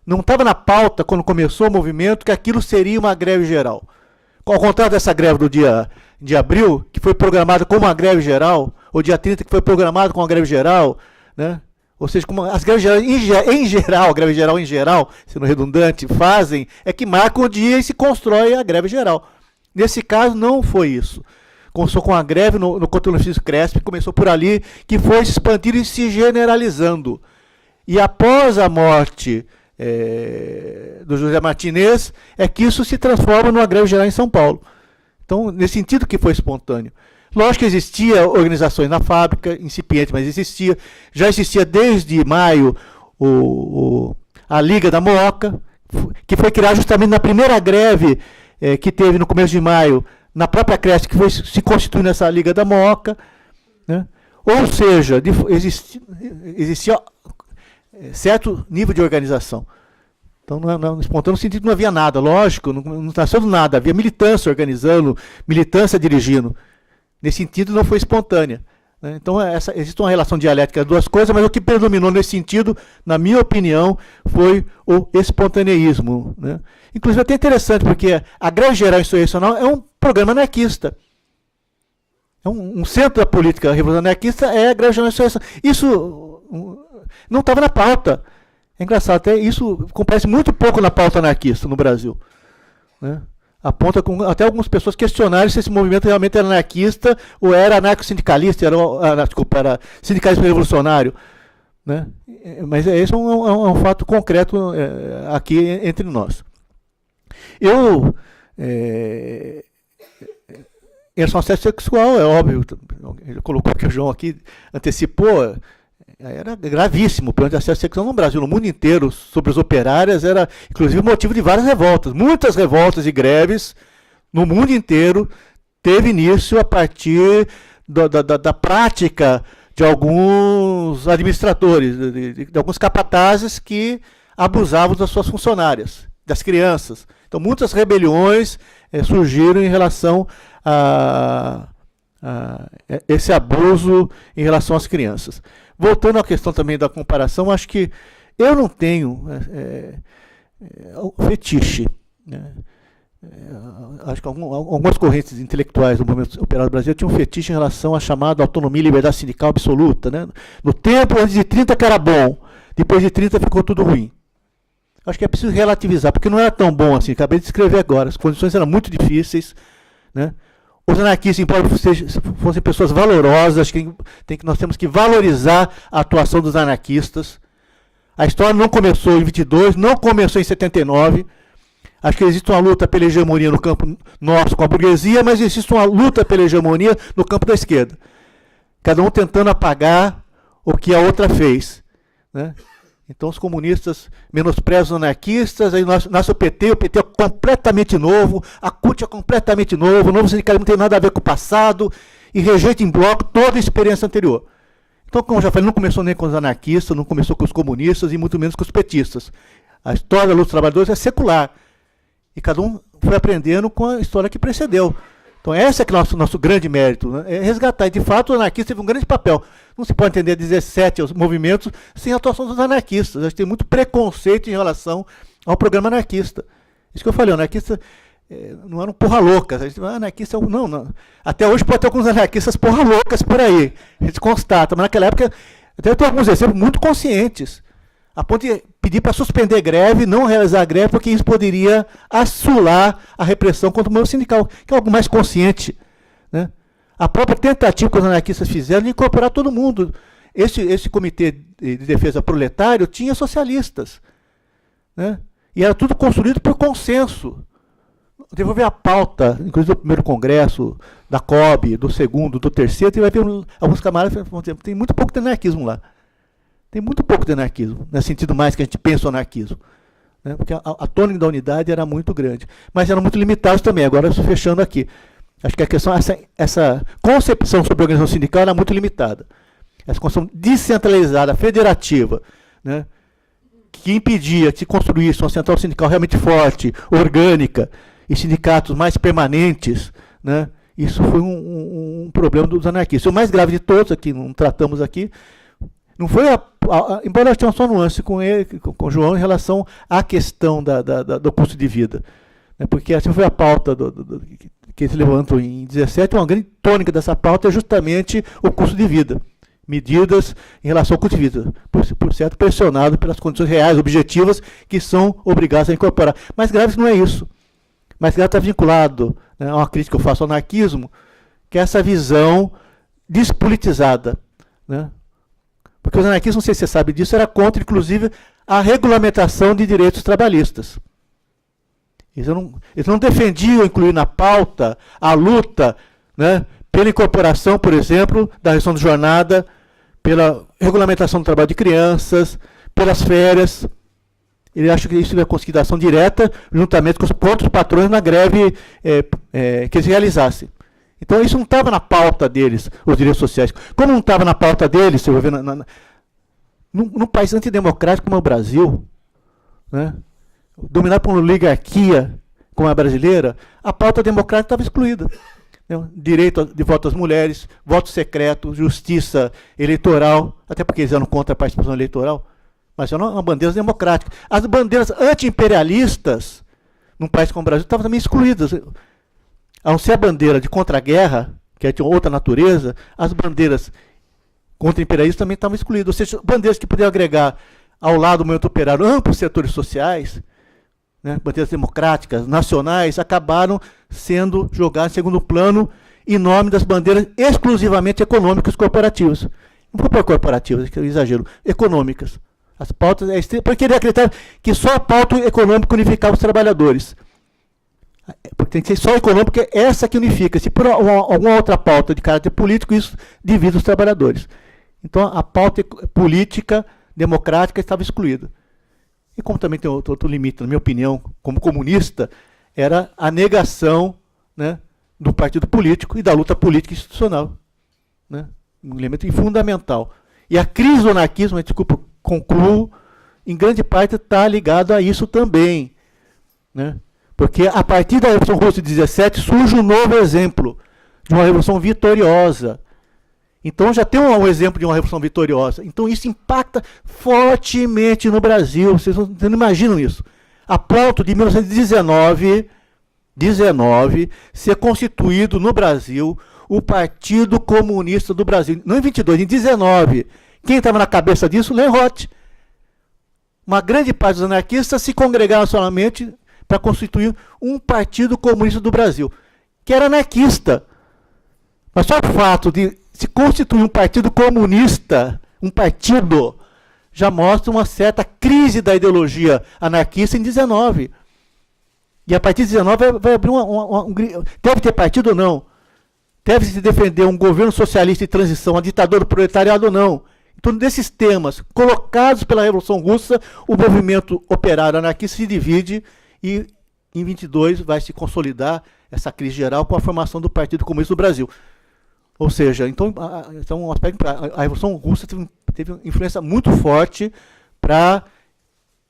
Não estava na pauta, quando começou o movimento, que aquilo seria uma greve geral. Ao contrário dessa greve do dia de abril, que foi programada como uma greve geral, ou dia 30, que foi programada como uma greve geral, né? Ou seja, como as greves gerais, em geral, a greve geral em geral, sendo redundante, fazem, é que marcam o dia e se constrói a greve geral. Nesse caso, não foi isso. Começou com a greve no Cotonofício Cresp, começou por ali, que foi se expandindo e se generalizando. E após a morte do José Martinez, é que isso se transforma numa greve geral em São Paulo. Então, nesse sentido que foi espontâneo. Lógico que existia organizações na fábrica, incipiente, mas existia. Já existia desde maio a Liga da Mooca, que foi criada justamente na primeira greve que teve no começo de maio, na própria Cresp, que foi se constituindo essa Liga da Mooca, né? Ou seja, existia certo nível de organização. Então, no espontâneo sentido não havia nada, lógico, não nasceu do nada, havia militância organizando, militância dirigindo. Nesse sentido, não foi espontânea, né? Então, existe uma relação dialética das duas coisas, mas o que predominou nesse sentido, na minha opinião, foi o espontaneísmo, né? Inclusive, é até interessante, porque a Greve Geral Insurrecional é um programa anarquista. É um centro da política revolucionária anarquista, é a Greve Geral Insurrecional. Isso não estava na pauta. É engraçado, até isso acontece muito pouco na pauta anarquista no Brasil, né? Aponta com até algumas pessoas questionarem se esse movimento realmente era anarquista ou era anarco-sindicalista, era sindicalismo revolucionário, né? Mas esse é um fato concreto aqui entre nós. Em relação ao assédio sexual, é óbvio, ele colocou que o João aqui antecipou, era gravíssimo o problema de assédio sexual no Brasil, no mundo inteiro, sobre as operárias, era inclusive motivo de várias revoltas. Muitas revoltas e greves no mundo inteiro teve início a partir da prática de alguns administradores, de alguns capatazes que abusavam das suas funcionárias, das crianças. Então, muitas rebeliões surgiram em relação a esse abuso em relação às crianças. Voltando à questão também da comparação, acho que eu não tenho fetiche, né? Acho que algumas correntes intelectuais do movimento operário do Brasil tinham um fetiche em relação à chamada autonomia e liberdade sindical absoluta, né? No tempo antes de 30 que era bom, depois de 30 ficou tudo ruim. Acho que é preciso relativizar, porque não era tão bom assim, acabei de escrever agora, as condições eram muito difíceis, né? Os anarquistas, embora fossem pessoas valorosas, nós temos que valorizar a atuação dos anarquistas. A história não começou em 22, não começou em 79. Acho que existe uma luta pela hegemonia no campo nosso com a burguesia, mas existe uma luta pela hegemonia no campo da esquerda. Cada um tentando apagar o que a outra fez, né? Então os comunistas menosprezam os anarquistas, aí nasce o PT é completamente novo, a CUT é completamente novo, o novo sindicalismo não tem nada a ver com o passado, e rejeita em bloco toda a experiência anterior. Então, como eu já falei, não começou nem com os anarquistas, não começou com os comunistas, e muito menos com os petistas. A história da luta dos trabalhadores é secular, e cada um foi aprendendo com a história que precedeu. Então, esse é o nosso grande mérito, né? É resgatar. E, de fato, o anarquista teve um grande papel. Não se pode entender 17 os movimentos sem a atuação dos anarquistas. A gente tem muito preconceito em relação ao programa anarquista. Isso que eu falei, o anarquista não eram porra loucas. A gente anarquista, não. Até hoje pode ter alguns anarquistas porra loucas por aí. A gente constata, mas naquela época até tem alguns exemplos muito conscientes. A ponto de pedir para suspender greve, não realizar a greve, porque isso poderia assolar a repressão contra o movimento sindical, que é algo mais consciente, né? A própria tentativa que os anarquistas fizeram de incorporar todo mundo. Esse comitê de defesa proletário tinha socialistas, né? E era tudo construído por consenso. Devolver a pauta, inclusive do primeiro congresso, da COB, do segundo, do terceiro, você vai ver alguns camaradas que vão dizer, tem muito pouco de anarquismo lá. Tem muito pouco de anarquismo, no sentido mais que a gente pensa o anarquismo, né? Porque a tônica da unidade era muito grande. Mas eram muito limitados também, agora eu estou fechando aqui. Acho que a questão, essa concepção sobre a organização sindical era muito limitada. Essa concepção descentralizada, federativa, né? Que impedia que se construísse uma central sindical realmente forte, orgânica, e sindicatos mais permanentes, né? Isso foi um problema dos anarquistas. O mais grave de todos, aqui não tratamos aqui, não foi embora nós tenhamos só nuance com o João em relação à questão do custo de vida, né? Porque assim foi a pauta que eles levantam em 17, uma grande tônica dessa pauta é justamente o custo de vida. Medidas em relação ao custo de vida, por certo, pressionado pelas condições reais, objetivas, que são obrigados a incorporar. Mas grave não é isso. Mas grave está vinculado, né, a uma crítica que eu faço ao anarquismo, que é essa visão despolitizada, né? Porque os anarquistas, não sei se você sabe disso, era contra, inclusive, a regulamentação de direitos trabalhistas. Eles não defendiam incluir na pauta a luta, né, pela incorporação, por exemplo, da redução de jornada, pela regulamentação do trabalho de crianças, pelas férias. Ele acha que isso é conseguir ação direta, juntamente com os outros patrões na greve que eles realizassem. Então, isso não estava na pauta deles, os direitos sociais. Como não estava na pauta deles, você vai ver, num país antidemocrático como é o Brasil, né, dominado por uma oligarquia como a brasileira, a pauta democrática estava excluída. Direito de voto às mulheres, voto secreto, justiça eleitoral, até porque eles eram contra a participação eleitoral, mas eram uma bandeira democrática. As bandeiras anti-imperialistas, num país como o Brasil, estavam também excluídas. A não ser a bandeira de contra-guerra, que é de outra natureza, as bandeiras contra-imperialistas também estavam excluídas. Ou seja, bandeiras que podiam agregar ao lado do movimento operário amplos setores sociais, né, bandeiras democráticas, nacionais, acabaram sendo jogadas em segundo plano em nome das bandeiras exclusivamente econômicas corporativas. Não foi para corporativas, que é um exagero, econômicas. As pautas, porque ele acreditava que só a pauta econômica unificava os trabalhadores. Porque tem que ser só econômica, porque é essa que unifica. Se por alguma outra pauta de caráter político, isso divide os trabalhadores. Então, a pauta política, democrática, estava excluída. E como também tem outro limite, na minha opinião, como comunista, era a negação, né, do partido político e da luta política institucional, né? Um elemento fundamental. E a crise do anarquismo, desculpa, concluo, em grande parte está ligado a isso também, né? Porque a partir da Revolução Russa de 17 surge um novo exemplo de uma revolução vitoriosa. Então já tem um exemplo de uma revolução vitoriosa. Então isso impacta fortemente no Brasil. Vocês não imaginam isso. A ponto de 1919 ser constituído no Brasil o Partido Comunista do Brasil. Não em 22, em 19. Quem estava na cabeça disso? Lenroth. Uma grande parte dos anarquistas se congregaram somente para constituir um Partido Comunista do Brasil, que era anarquista. Mas só o fato de se constituir um partido comunista, um partido, já mostra uma certa crise da ideologia anarquista em 19. E a partir de 19 vai abrir deve ter partido ou não? Deve-se defender um governo socialista de transição, uma ditadura do proletariado ou não? Então, desses temas colocados pela Revolução Russa, o movimento operário anarquista se divide e em 22 vai se consolidar essa crise geral com a formação do Partido Comunista do Brasil. Ou seja, então um aspecto, a Revolução Russa teve uma influência muito forte para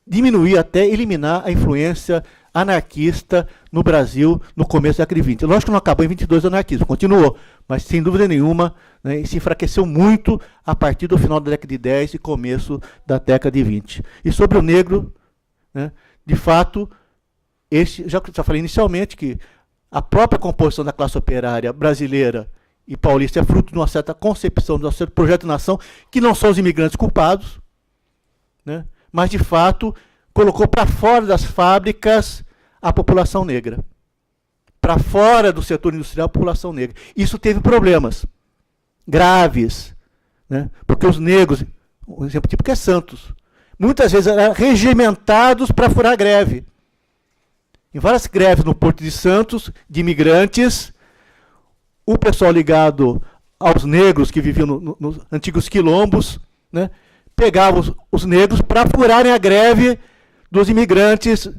diminuir, até eliminar a influência anarquista no Brasil no começo da década de 20. Lógico que não acabou em 22 o anarquismo, continuou, mas sem dúvida nenhuma, né, se enfraqueceu muito a partir do final da década de 10 e começo da década de 20. E sobre o negro, né, de fato, já falei inicialmente que a própria composição da classe operária brasileira e paulista é fruto de uma certa concepção, de um certo projeto de nação, que não são os imigrantes culpados, né, mas, de fato, colocou para fora das fábricas a população negra. Para fora do setor industrial, a população negra. Isso teve problemas graves, né, porque os negros, um exemplo típico é Santos, muitas vezes eram regimentados para furar greve. Em várias greves no Porto de Santos, de imigrantes, o pessoal ligado aos negros que viviam nos antigos quilombos, né, pegava os negros para furarem a greve dos imigrantes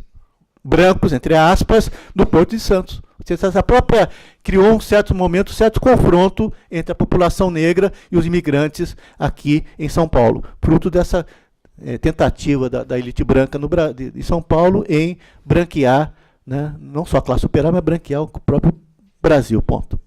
brancos, entre aspas, do Porto de Santos. Essa própria criou um certo momento, um certo confronto entre a população negra e os imigrantes aqui em São Paulo, fruto dessa tentativa da elite branca de São Paulo em branquear, né, não só a classe operária, mas branquear o próprio Brasil, ponto.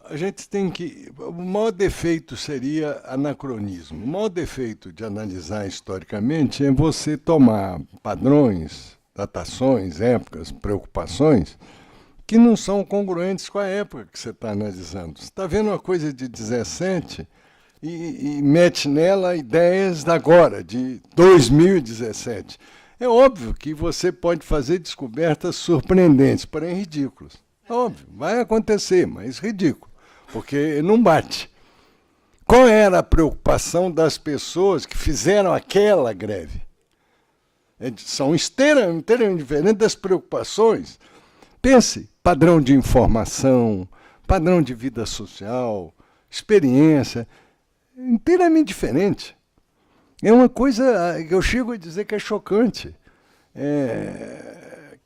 A gente tem que... O maior defeito seria anacronismo. O maior defeito de analisar historicamente é você tomar padrões, datações, épocas, preocupações, que não são congruentes com a época que você está analisando. Você está vendo uma coisa de 17 e mete nela ideias da agora, de 2017. É óbvio que você pode fazer descobertas surpreendentes, porém ridículas. Óbvio, vai acontecer, mas ridículo, porque não bate. Qual era a preocupação das pessoas que fizeram aquela greve? São inteiramente diferentes das preocupações. Pense, padrão de informação, padrão de vida social, experiência, inteiramente diferente. É uma coisa que eu chego a dizer que é chocante.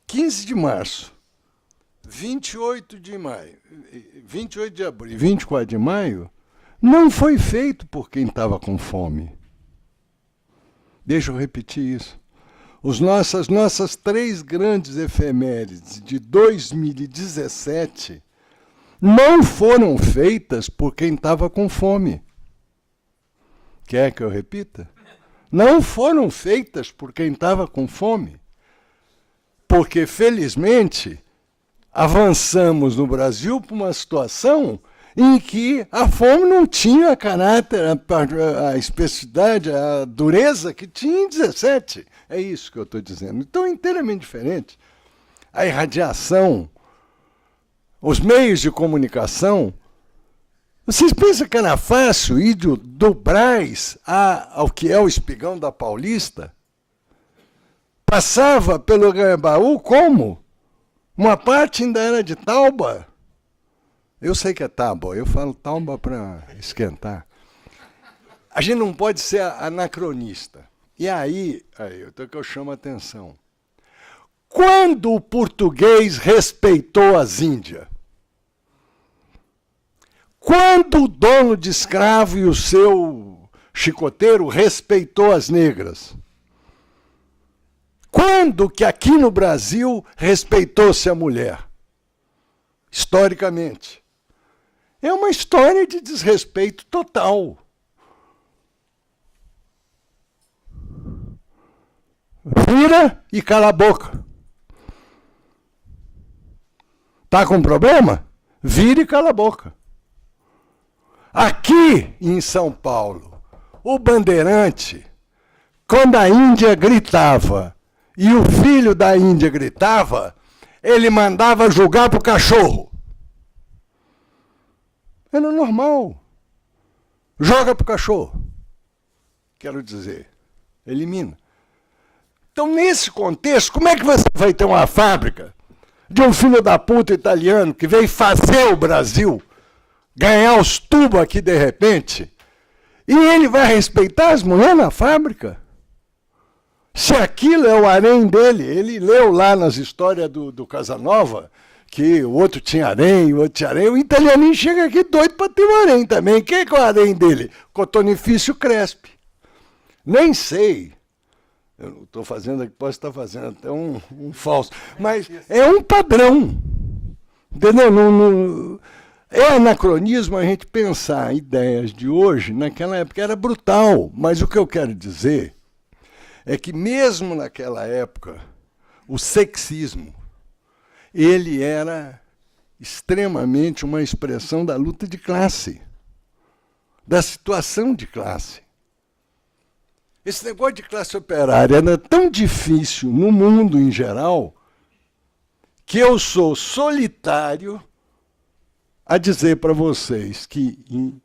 15 de março, 28 de maio, 28 de abril e 24 de maio, não foi feito por quem estava com fome. Deixa eu repetir isso. As nossas 3 grandes efemérides de 2017 não foram feitas por quem estava com fome. Quer que eu repita? Não foram feitas por quem estava com fome. Porque, felizmente, avançamos no Brasil para uma situação em que a fome não tinha caráter, a especificidade, a dureza que tinha em 17. É isso que eu estou dizendo. Então, é inteiramente diferente. A irradiação, os meios de comunicação. Vocês pensam que era fácil ir do Brás ao que é o Espigão da Paulista? Passava pelo Ganhambaú como? Uma parte ainda era de Tauba. Eu sei que é Tábua, eu falo Tauba para esquentar. A gente não pode ser anacronista. E aí que eu chamo a atenção. Quando o português respeitou as Índias? Quando o dono de escravo e o seu chicoteiro respeitou as negras? Quando que aqui no Brasil respeitou-se a mulher? Historicamente. É uma história de desrespeito total. Vira e cala a boca. Tá com problema? Vira e cala a boca. Aqui em São Paulo, o bandeirante, quando a Índia gritava e o filho da Índia gritava, ele mandava julgar para o cachorro. Era normal. Joga para o cachorro. Quero dizer, elimina. Então, nesse contexto, como é que você vai ter uma fábrica de um filho da puta italiano que veio fazer o Brasil ganhar os tubos aqui de repente, e ele vai respeitar as mulheres na fábrica? Se aquilo é o harém dele, ele leu lá nas histórias do Casanova, que o outro tinha harém, o outro tinha harém, o italianinho chega aqui doido para ter um harém também. Quem é que é o harém dele? Cotonifício Crespi. Nem sei. Eu estou fazendo aqui, posso estar fazendo até um falso. Mas é um padrão. Entendeu? É anacronismo a gente pensar ideias de hoje, naquela época era brutal. Mas o que eu quero dizer é que mesmo naquela época, o sexismo, ele era extremamente uma expressão da luta de classe, da situação de classe. Esse negócio de classe operária era tão difícil no mundo em geral que eu sou solitário a dizer para vocês que em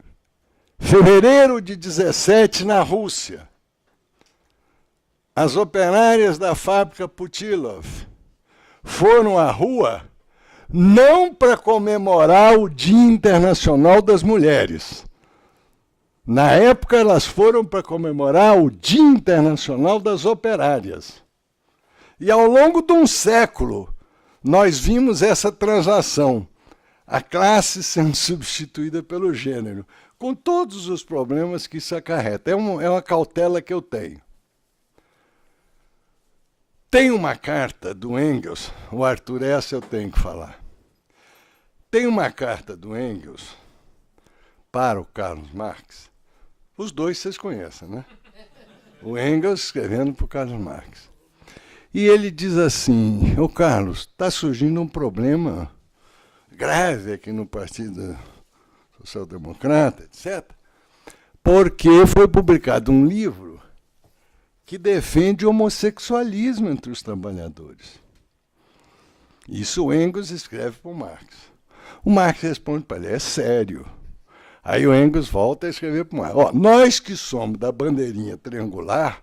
fevereiro de 17, na Rússia, as operárias da fábrica Putilov foram à rua não para comemorar o Dia Internacional das Mulheres. Na época, elas foram para comemorar o Dia Internacional das Operárias. E ao longo de um século, nós vimos essa translação, a classe sendo substituída pelo gênero, com todos os problemas que isso acarreta. É uma cautela que eu tenho. Tem uma carta do Engels, o Arthur, essa eu tenho que falar. Tem uma carta do Engels para o Carlos Marx. Os dois vocês conhecem, né? O Engels escrevendo para o Carlos Marx. E ele diz assim: ô Carlos, está surgindo um problema grave aqui no Partido Social Democrata, etc., porque foi publicado um livro que defende o homossexualismo entre os trabalhadores. Isso o Engels escreve para o Marx. O Marx responde para ele: é sério. Aí o Engels volta a escrever para o Marx: ó, nós que somos da bandeirinha triangular,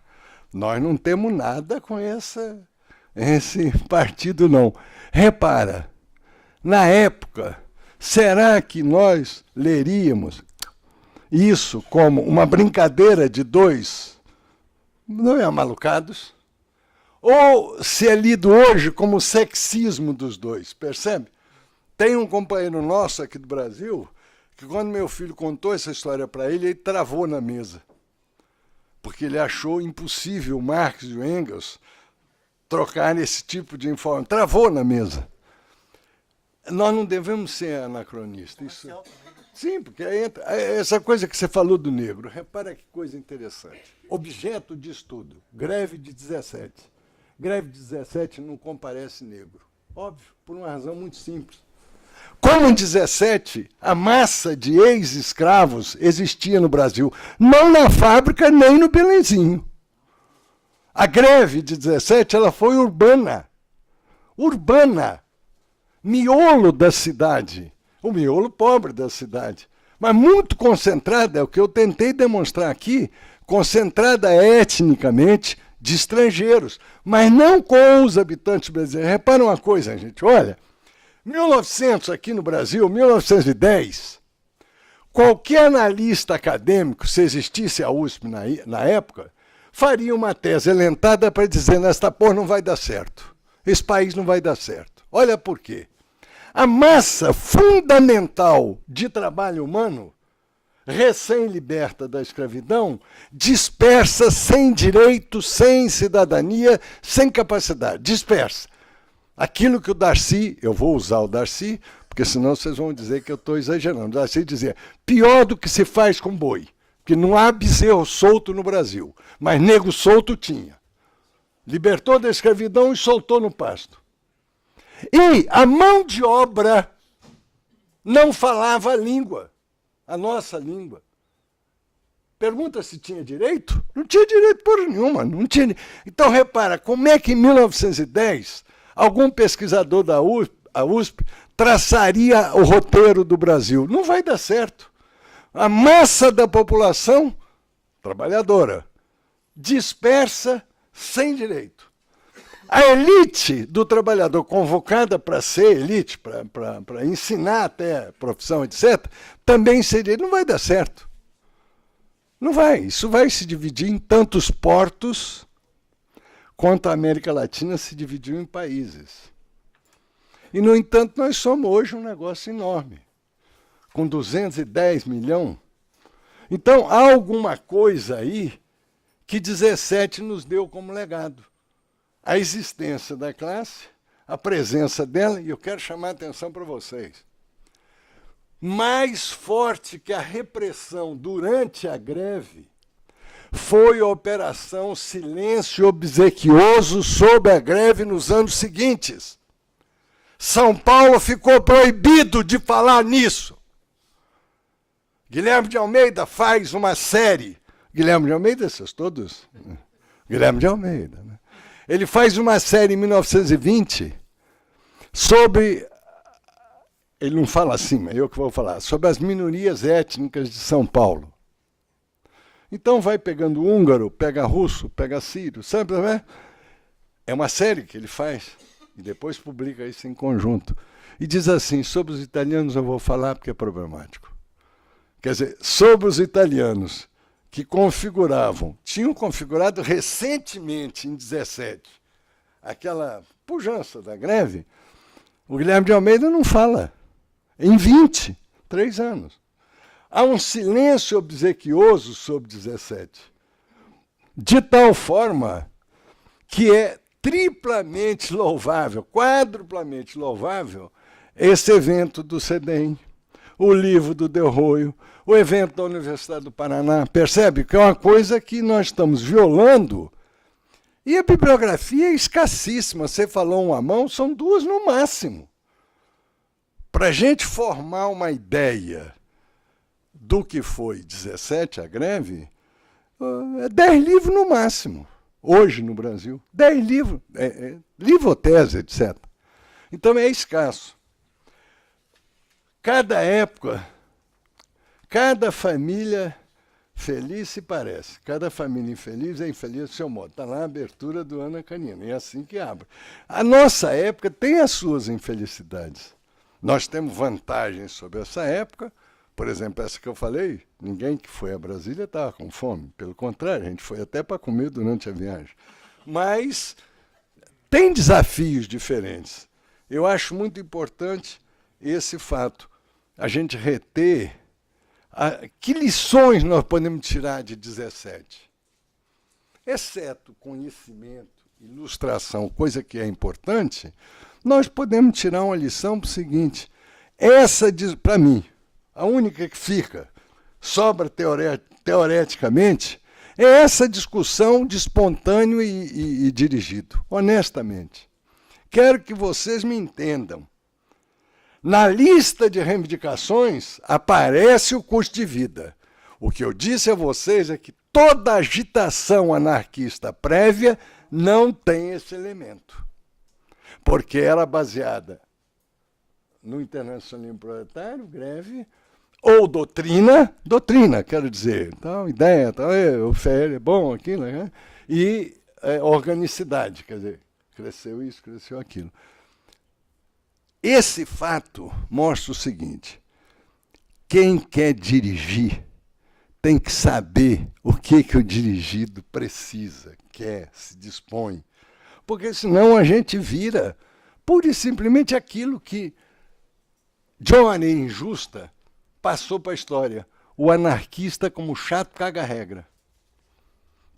nós não temos nada com esse partido, não. Repara, na época, será que nós leríamos isso como uma brincadeira de dois, não é, malucados? Ou se é lido hoje como o sexismo dos dois, percebe? Tem um companheiro nosso aqui do Brasil que, quando meu filho contou essa história para ele, ele travou na mesa, porque ele achou impossível o Marx e o Engels trocarem esse tipo de informação. Travou na mesa. Nós não devemos ser anacronistas. Isso... Sim, porque entra essa coisa que você falou do negro. Repara que coisa interessante. Objeto de estudo, greve de 17. Greve de 17 não comparece negro. Óbvio, por uma razão muito simples. Como em 17, a massa de ex-escravos existia no Brasil, não na fábrica nem no Belenzinho. A greve de 17 ela foi urbana. Urbana. Miolo da cidade. O miolo pobre da cidade. Mas muito concentrada, é o que eu tentei demonstrar aqui, concentrada etnicamente de estrangeiros, mas não com os habitantes brasileiros. Repara uma coisa, gente, olha, 1900 aqui no Brasil, 1910, qualquer analista acadêmico, se existisse a USP na época, faria uma tese elentada para dizer: esta porra não vai dar certo, esse país não vai dar certo. Olha por quê. A massa fundamental de trabalho humano, recém-liberta da escravidão, dispersa, sem direito, sem cidadania, sem capacidade, dispersa. Aquilo que o Darcy, eu vou usar o Darcy, porque senão vocês vão dizer que eu estou exagerando. O Darcy dizia: pior do que se faz com boi, porque não há bezerro solto no Brasil, mas nego solto tinha. Libertou da escravidão e soltou no pasto. E a mão de obra não falava a língua, a nossa língua. Pergunta se tinha direito? Não tinha direito por nenhuma. Não tinha. Então, repara, como é que em 1910 algum pesquisador da USP traçaria o roteiro do Brasil? Não vai dar certo. A massa da população trabalhadora, dispersa, sem direito. A elite do trabalhador, convocada para ser elite, para ensinar até profissão, etc., também seria. Não vai dar certo. Não vai. Isso vai se dividir em tantos portos quanto a América Latina se dividiu em países. E, no entanto, nós somos hoje um negócio enorme, com 210 milhões. Então, há alguma coisa aí que 17 nos deu como legado. A existência da classe, a presença dela, e eu quero chamar a atenção para vocês. Mais forte que a repressão durante a greve foi a Operação Silêncio Obsequioso sobre a greve nos anos seguintes. São Paulo ficou proibido de falar nisso. Guilherme de Almeida faz uma série. Guilherme de Almeida, esses todos? Guilherme de Almeida. Né? Ele faz uma série em 1920 sobre... Ele não fala assim, mas eu que vou falar. Sobre as minorias étnicas de São Paulo. Então vai pegando húngaro, pega russo, pega sírio, sabe? É uma série que ele faz e depois publica isso em conjunto. E diz assim, sobre os italianos eu vou falar porque é problemático. Quer dizer, sobre os italianos que tinham configurado recentemente, em 17, aquela pujança da greve, o Guilherme de Almeida não fala. Em 23 anos. Há um silêncio obsequioso sobre 17, de tal forma que é triplamente louvável, quadruplamente louvável, esse evento do CEDEM, o livro do De Roio, o evento da Universidade do Paraná. Percebe que é uma coisa que nós estamos violando e a bibliografia é escassíssima. Você falou uma mão, são duas no máximo. Para a gente formar uma ideia do que foi 17, a greve, 10 livros no máximo, hoje no Brasil. 10 livros, livro ou tese, etc. Então é escasso. Cada época, cada família feliz se parece. Cada família infeliz é infeliz do seu modo. Está lá a abertura do Ana Karenina, é assim que abre. A nossa época tem as suas infelicidades. Nós temos vantagens sobre essa época. Por exemplo, essa que eu falei, ninguém que foi a Brasília estava com fome. Pelo contrário, a gente foi até para comer durante a viagem. Mas tem desafios diferentes. Eu acho muito importante esse fato. A gente reter que lições nós podemos tirar de 17. Exceto conhecimento, ilustração, coisa que é importante, nós podemos tirar uma lição para o seguinte. Essa, para mim, a única que fica, sobra teoreticamente, é essa discussão de espontâneo e dirigido, honestamente. Quero que vocês me entendam. Na lista de reivindicações aparece o custo de vida. O que eu disse a vocês é que toda agitação anarquista prévia não tem esse elemento, porque era baseada no internacionalismo proletário, greve, ou doutrina, quero dizer, tal, ideia, tal, é bom aquilo, né? E organicidade, quer dizer, cresceu isso, cresceu aquilo. Esse fato mostra o seguinte: quem quer dirigir tem que saber o que o dirigido precisa, quer, se dispõe, porque senão a gente vira pura e simplesmente aquilo que, de uma maneira injusta, passou para a história. O anarquista como chato caga-regra.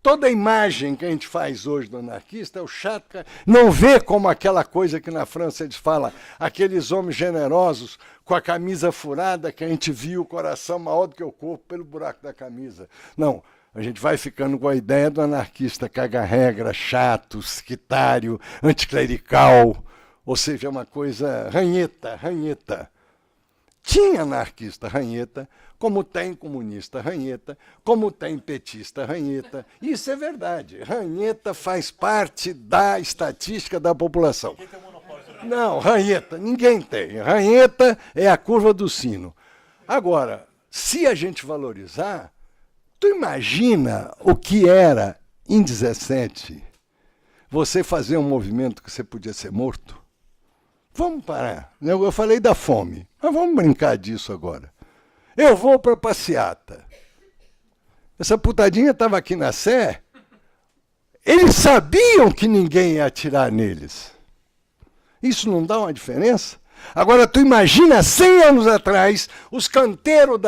Toda a imagem que a gente faz hoje do anarquista é o chato. Não vê como aquela coisa que na França eles falam, aqueles homens generosos com a camisa furada que a gente viu o coração maior do que o corpo pelo buraco da camisa. Não, a gente vai ficando com a ideia do anarquista caga-regra, chato, sectário, anticlerical, ou seja, uma coisa ranheta. Tinha anarquista ranheta, como tem comunista ranheta, como tem petista ranheta. Isso é verdade. Ranheta faz parte da estatística da população. Não, ranheta, ninguém tem. Ranheta é a curva do sino. Agora, se a gente valorizar, tu imagina o que era, em 17, você fazer um movimento que você podia ser morto? Vamos parar. Eu falei da fome, mas vamos brincar disso agora. Eu vou para a passeata. Essa putadinha estava aqui na Sé. Eles sabiam que ninguém ia atirar neles. Isso não dá uma diferença? Agora, tu imagina, 100 anos atrás, os canteiros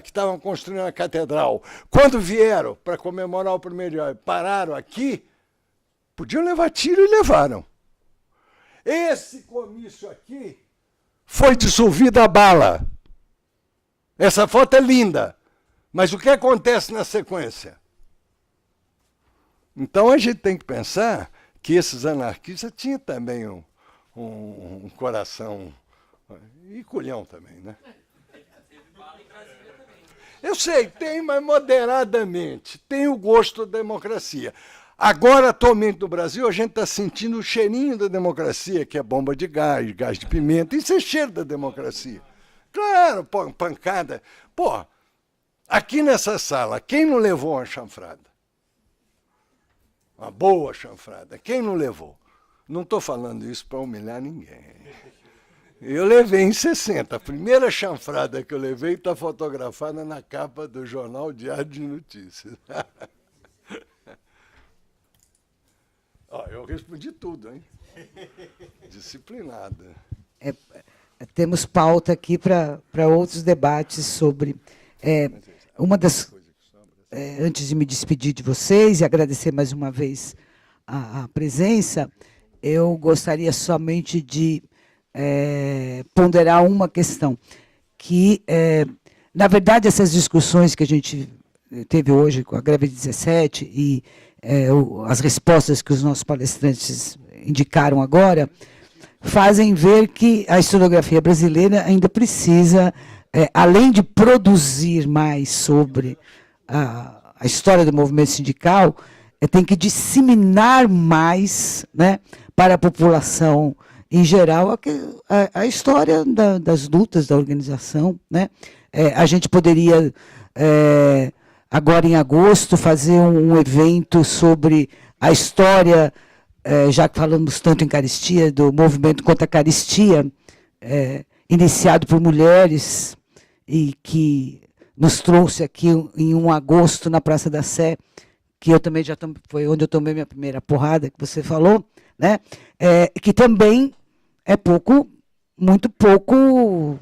que estavam construindo a catedral, quando vieram para comemorar o 1º de maio, pararam aqui, podiam levar tiro e levaram. Esse comício aqui foi dissolvido a bala. Essa foto é linda, mas o que acontece na sequência? Então a gente tem que pensar que esses anarquistas tinham também um coração, e culhão também, né? Eu sei, tem, mas moderadamente. Tem o gosto da democracia. Agora, atualmente no Brasil, a gente está sentindo o cheirinho da democracia, que é bomba de gás de pimenta. Isso é cheiro da democracia. Claro, pancada. Pô, aqui nessa sala, quem não levou uma chanfrada? Uma boa chanfrada. Quem não levou? Não estou falando isso para humilhar ninguém. Eu levei em 60. A primeira chanfrada que eu levei está fotografada na capa do jornal Diário de Notícias. Ó, eu respondi tudo, hein? Disciplinada. Temos pauta aqui para outros debates sobre... uma das... antes de me despedir de vocês e agradecer mais uma vez a presença, eu gostaria somente de ponderar uma questão, que, na verdade, essas discussões que a gente teve hoje com a greve de 17 e as respostas que os nossos palestrantes indicaram agora, fazem ver que a historiografia brasileira ainda precisa, além de produzir mais sobre a história do movimento sindical, tem que disseminar mais, né, para a população em geral a história das lutas da organização, né? A gente poderia, agora em agosto, fazer um evento sobre a história, já que falamos tanto em caristia, do movimento contra a caristia, iniciado por mulheres e que nos trouxe aqui em 1 de agosto na Praça da Sé, que eu também foi onde eu tomei minha primeira porrada, que você falou, né? Que também é muito pouco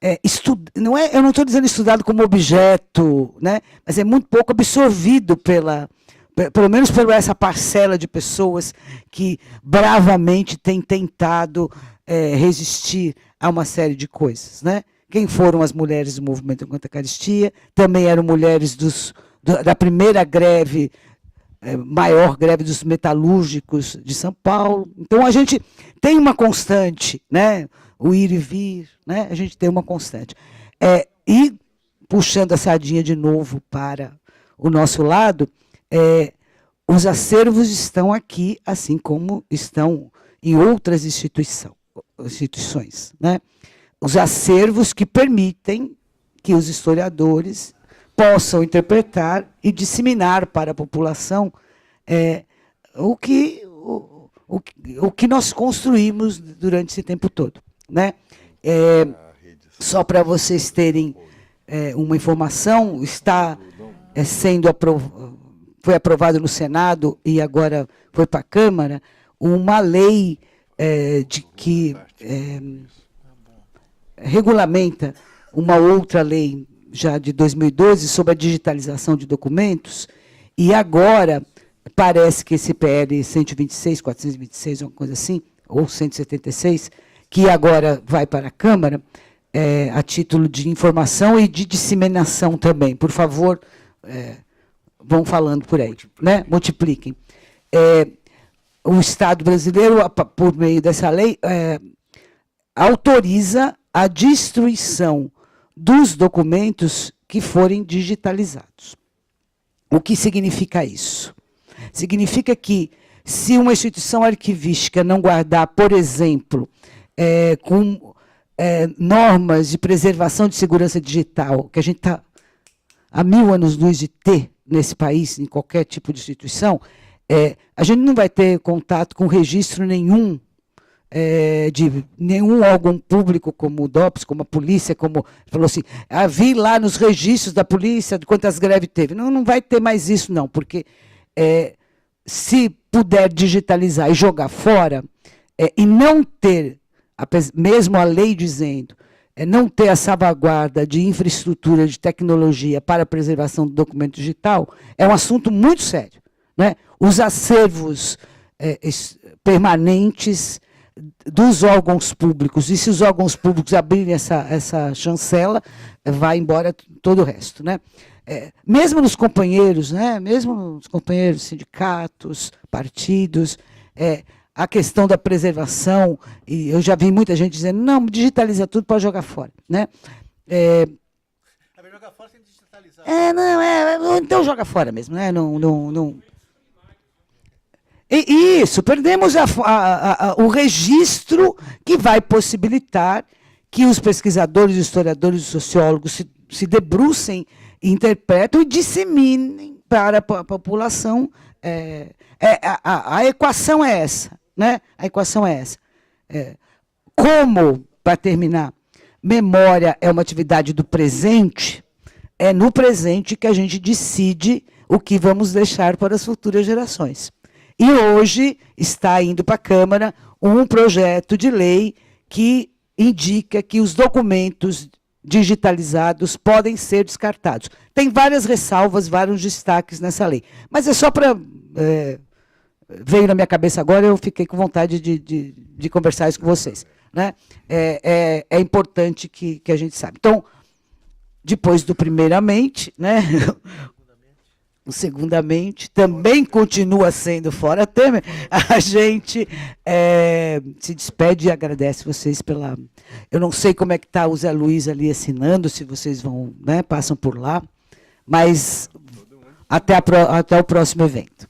eu não estou dizendo estudado como objeto, né? Mas é muito pouco absorvido pelo menos por essa parcela de pessoas que bravamente tem tentado resistir a uma série de coisas, né? Quem foram as mulheres do movimento contra a caristia? Também eram mulheres da primeira greve, maior greve dos metalúrgicos de São Paulo. Então, a gente tem uma constante, né? O ir e vir, né? A gente tem uma constante. E, puxando a sardinha de novo para o nosso lado, os acervos estão aqui, assim como estão em outras instituições, né? Os acervos que permitem que os historiadores possam interpretar e disseminar para a população o que nós construímos durante esse tempo todo, né? Só para vocês terem uma informação, foi aprovado no Senado e agora foi para a Câmara uma lei que regulamenta uma outra lei já de 2012 sobre a digitalização de documentos, e agora parece que esse PL 126, 426, uma coisa assim, ou 176, que agora vai para a Câmara, a título de informação e de disseminação também. Por favor, vão falando por aí, né? Multipliquem. O Estado brasileiro, por meio dessa lei, autoriza a destruição dos documentos que forem digitalizados. O que significa isso? Significa que, se uma instituição arquivística não guardar, por exemplo, com normas de preservação de segurança digital, que a gente está há 1000 anos-luz de ter nesse país, em qualquer tipo de instituição, a gente não vai ter contato com registro nenhum de nenhum órgão público, como o DOPS, como a polícia, como falou assim, vi lá nos registros da polícia de quantas greves teve. Não vai ter mais isso, não, porque se puder digitalizar e jogar fora, e não ter, mesmo a lei dizendo, não ter a salvaguarda de infraestrutura, de tecnologia para a preservação do documento digital, é um assunto muito sério, né? Os acervos permanentes dos órgãos públicos, e se os órgãos públicos abrirem essa chancela, vai embora todo o resto, né? Mesmo nos companheiros, né? Mesmo nos companheiros, sindicatos, partidos, a questão da preservação, e eu já vi muita gente dizendo, não, digitaliza tudo para jogar fora, né? Jogar fora sem digitalizar. Então joga fora mesmo, né? Não. Isso, perdemos o registro que vai possibilitar que os pesquisadores, historiadores e sociólogos se debrucem, interpretem e disseminem para a população. A equação é essa, né? A equação é essa. Como, para terminar, memória é uma atividade do presente, é no presente que a gente decide o que vamos deixar para as futuras gerações. E hoje está indo para a Câmara um projeto de lei que indica que os documentos digitalizados podem ser descartados. Tem várias ressalvas, vários destaques nessa lei. Mas é só para... veio na minha cabeça agora, eu fiquei com vontade de conversar isso com vocês, né? É importante que a gente saiba. Então, depois do primeiramente, né? O segundamente também continua sendo fora Temer, a gente se despede e agradece vocês pela... Eu não sei como é que está o Zé Luiz ali assinando, se vocês vão, né, passam por lá, mas até o próximo evento.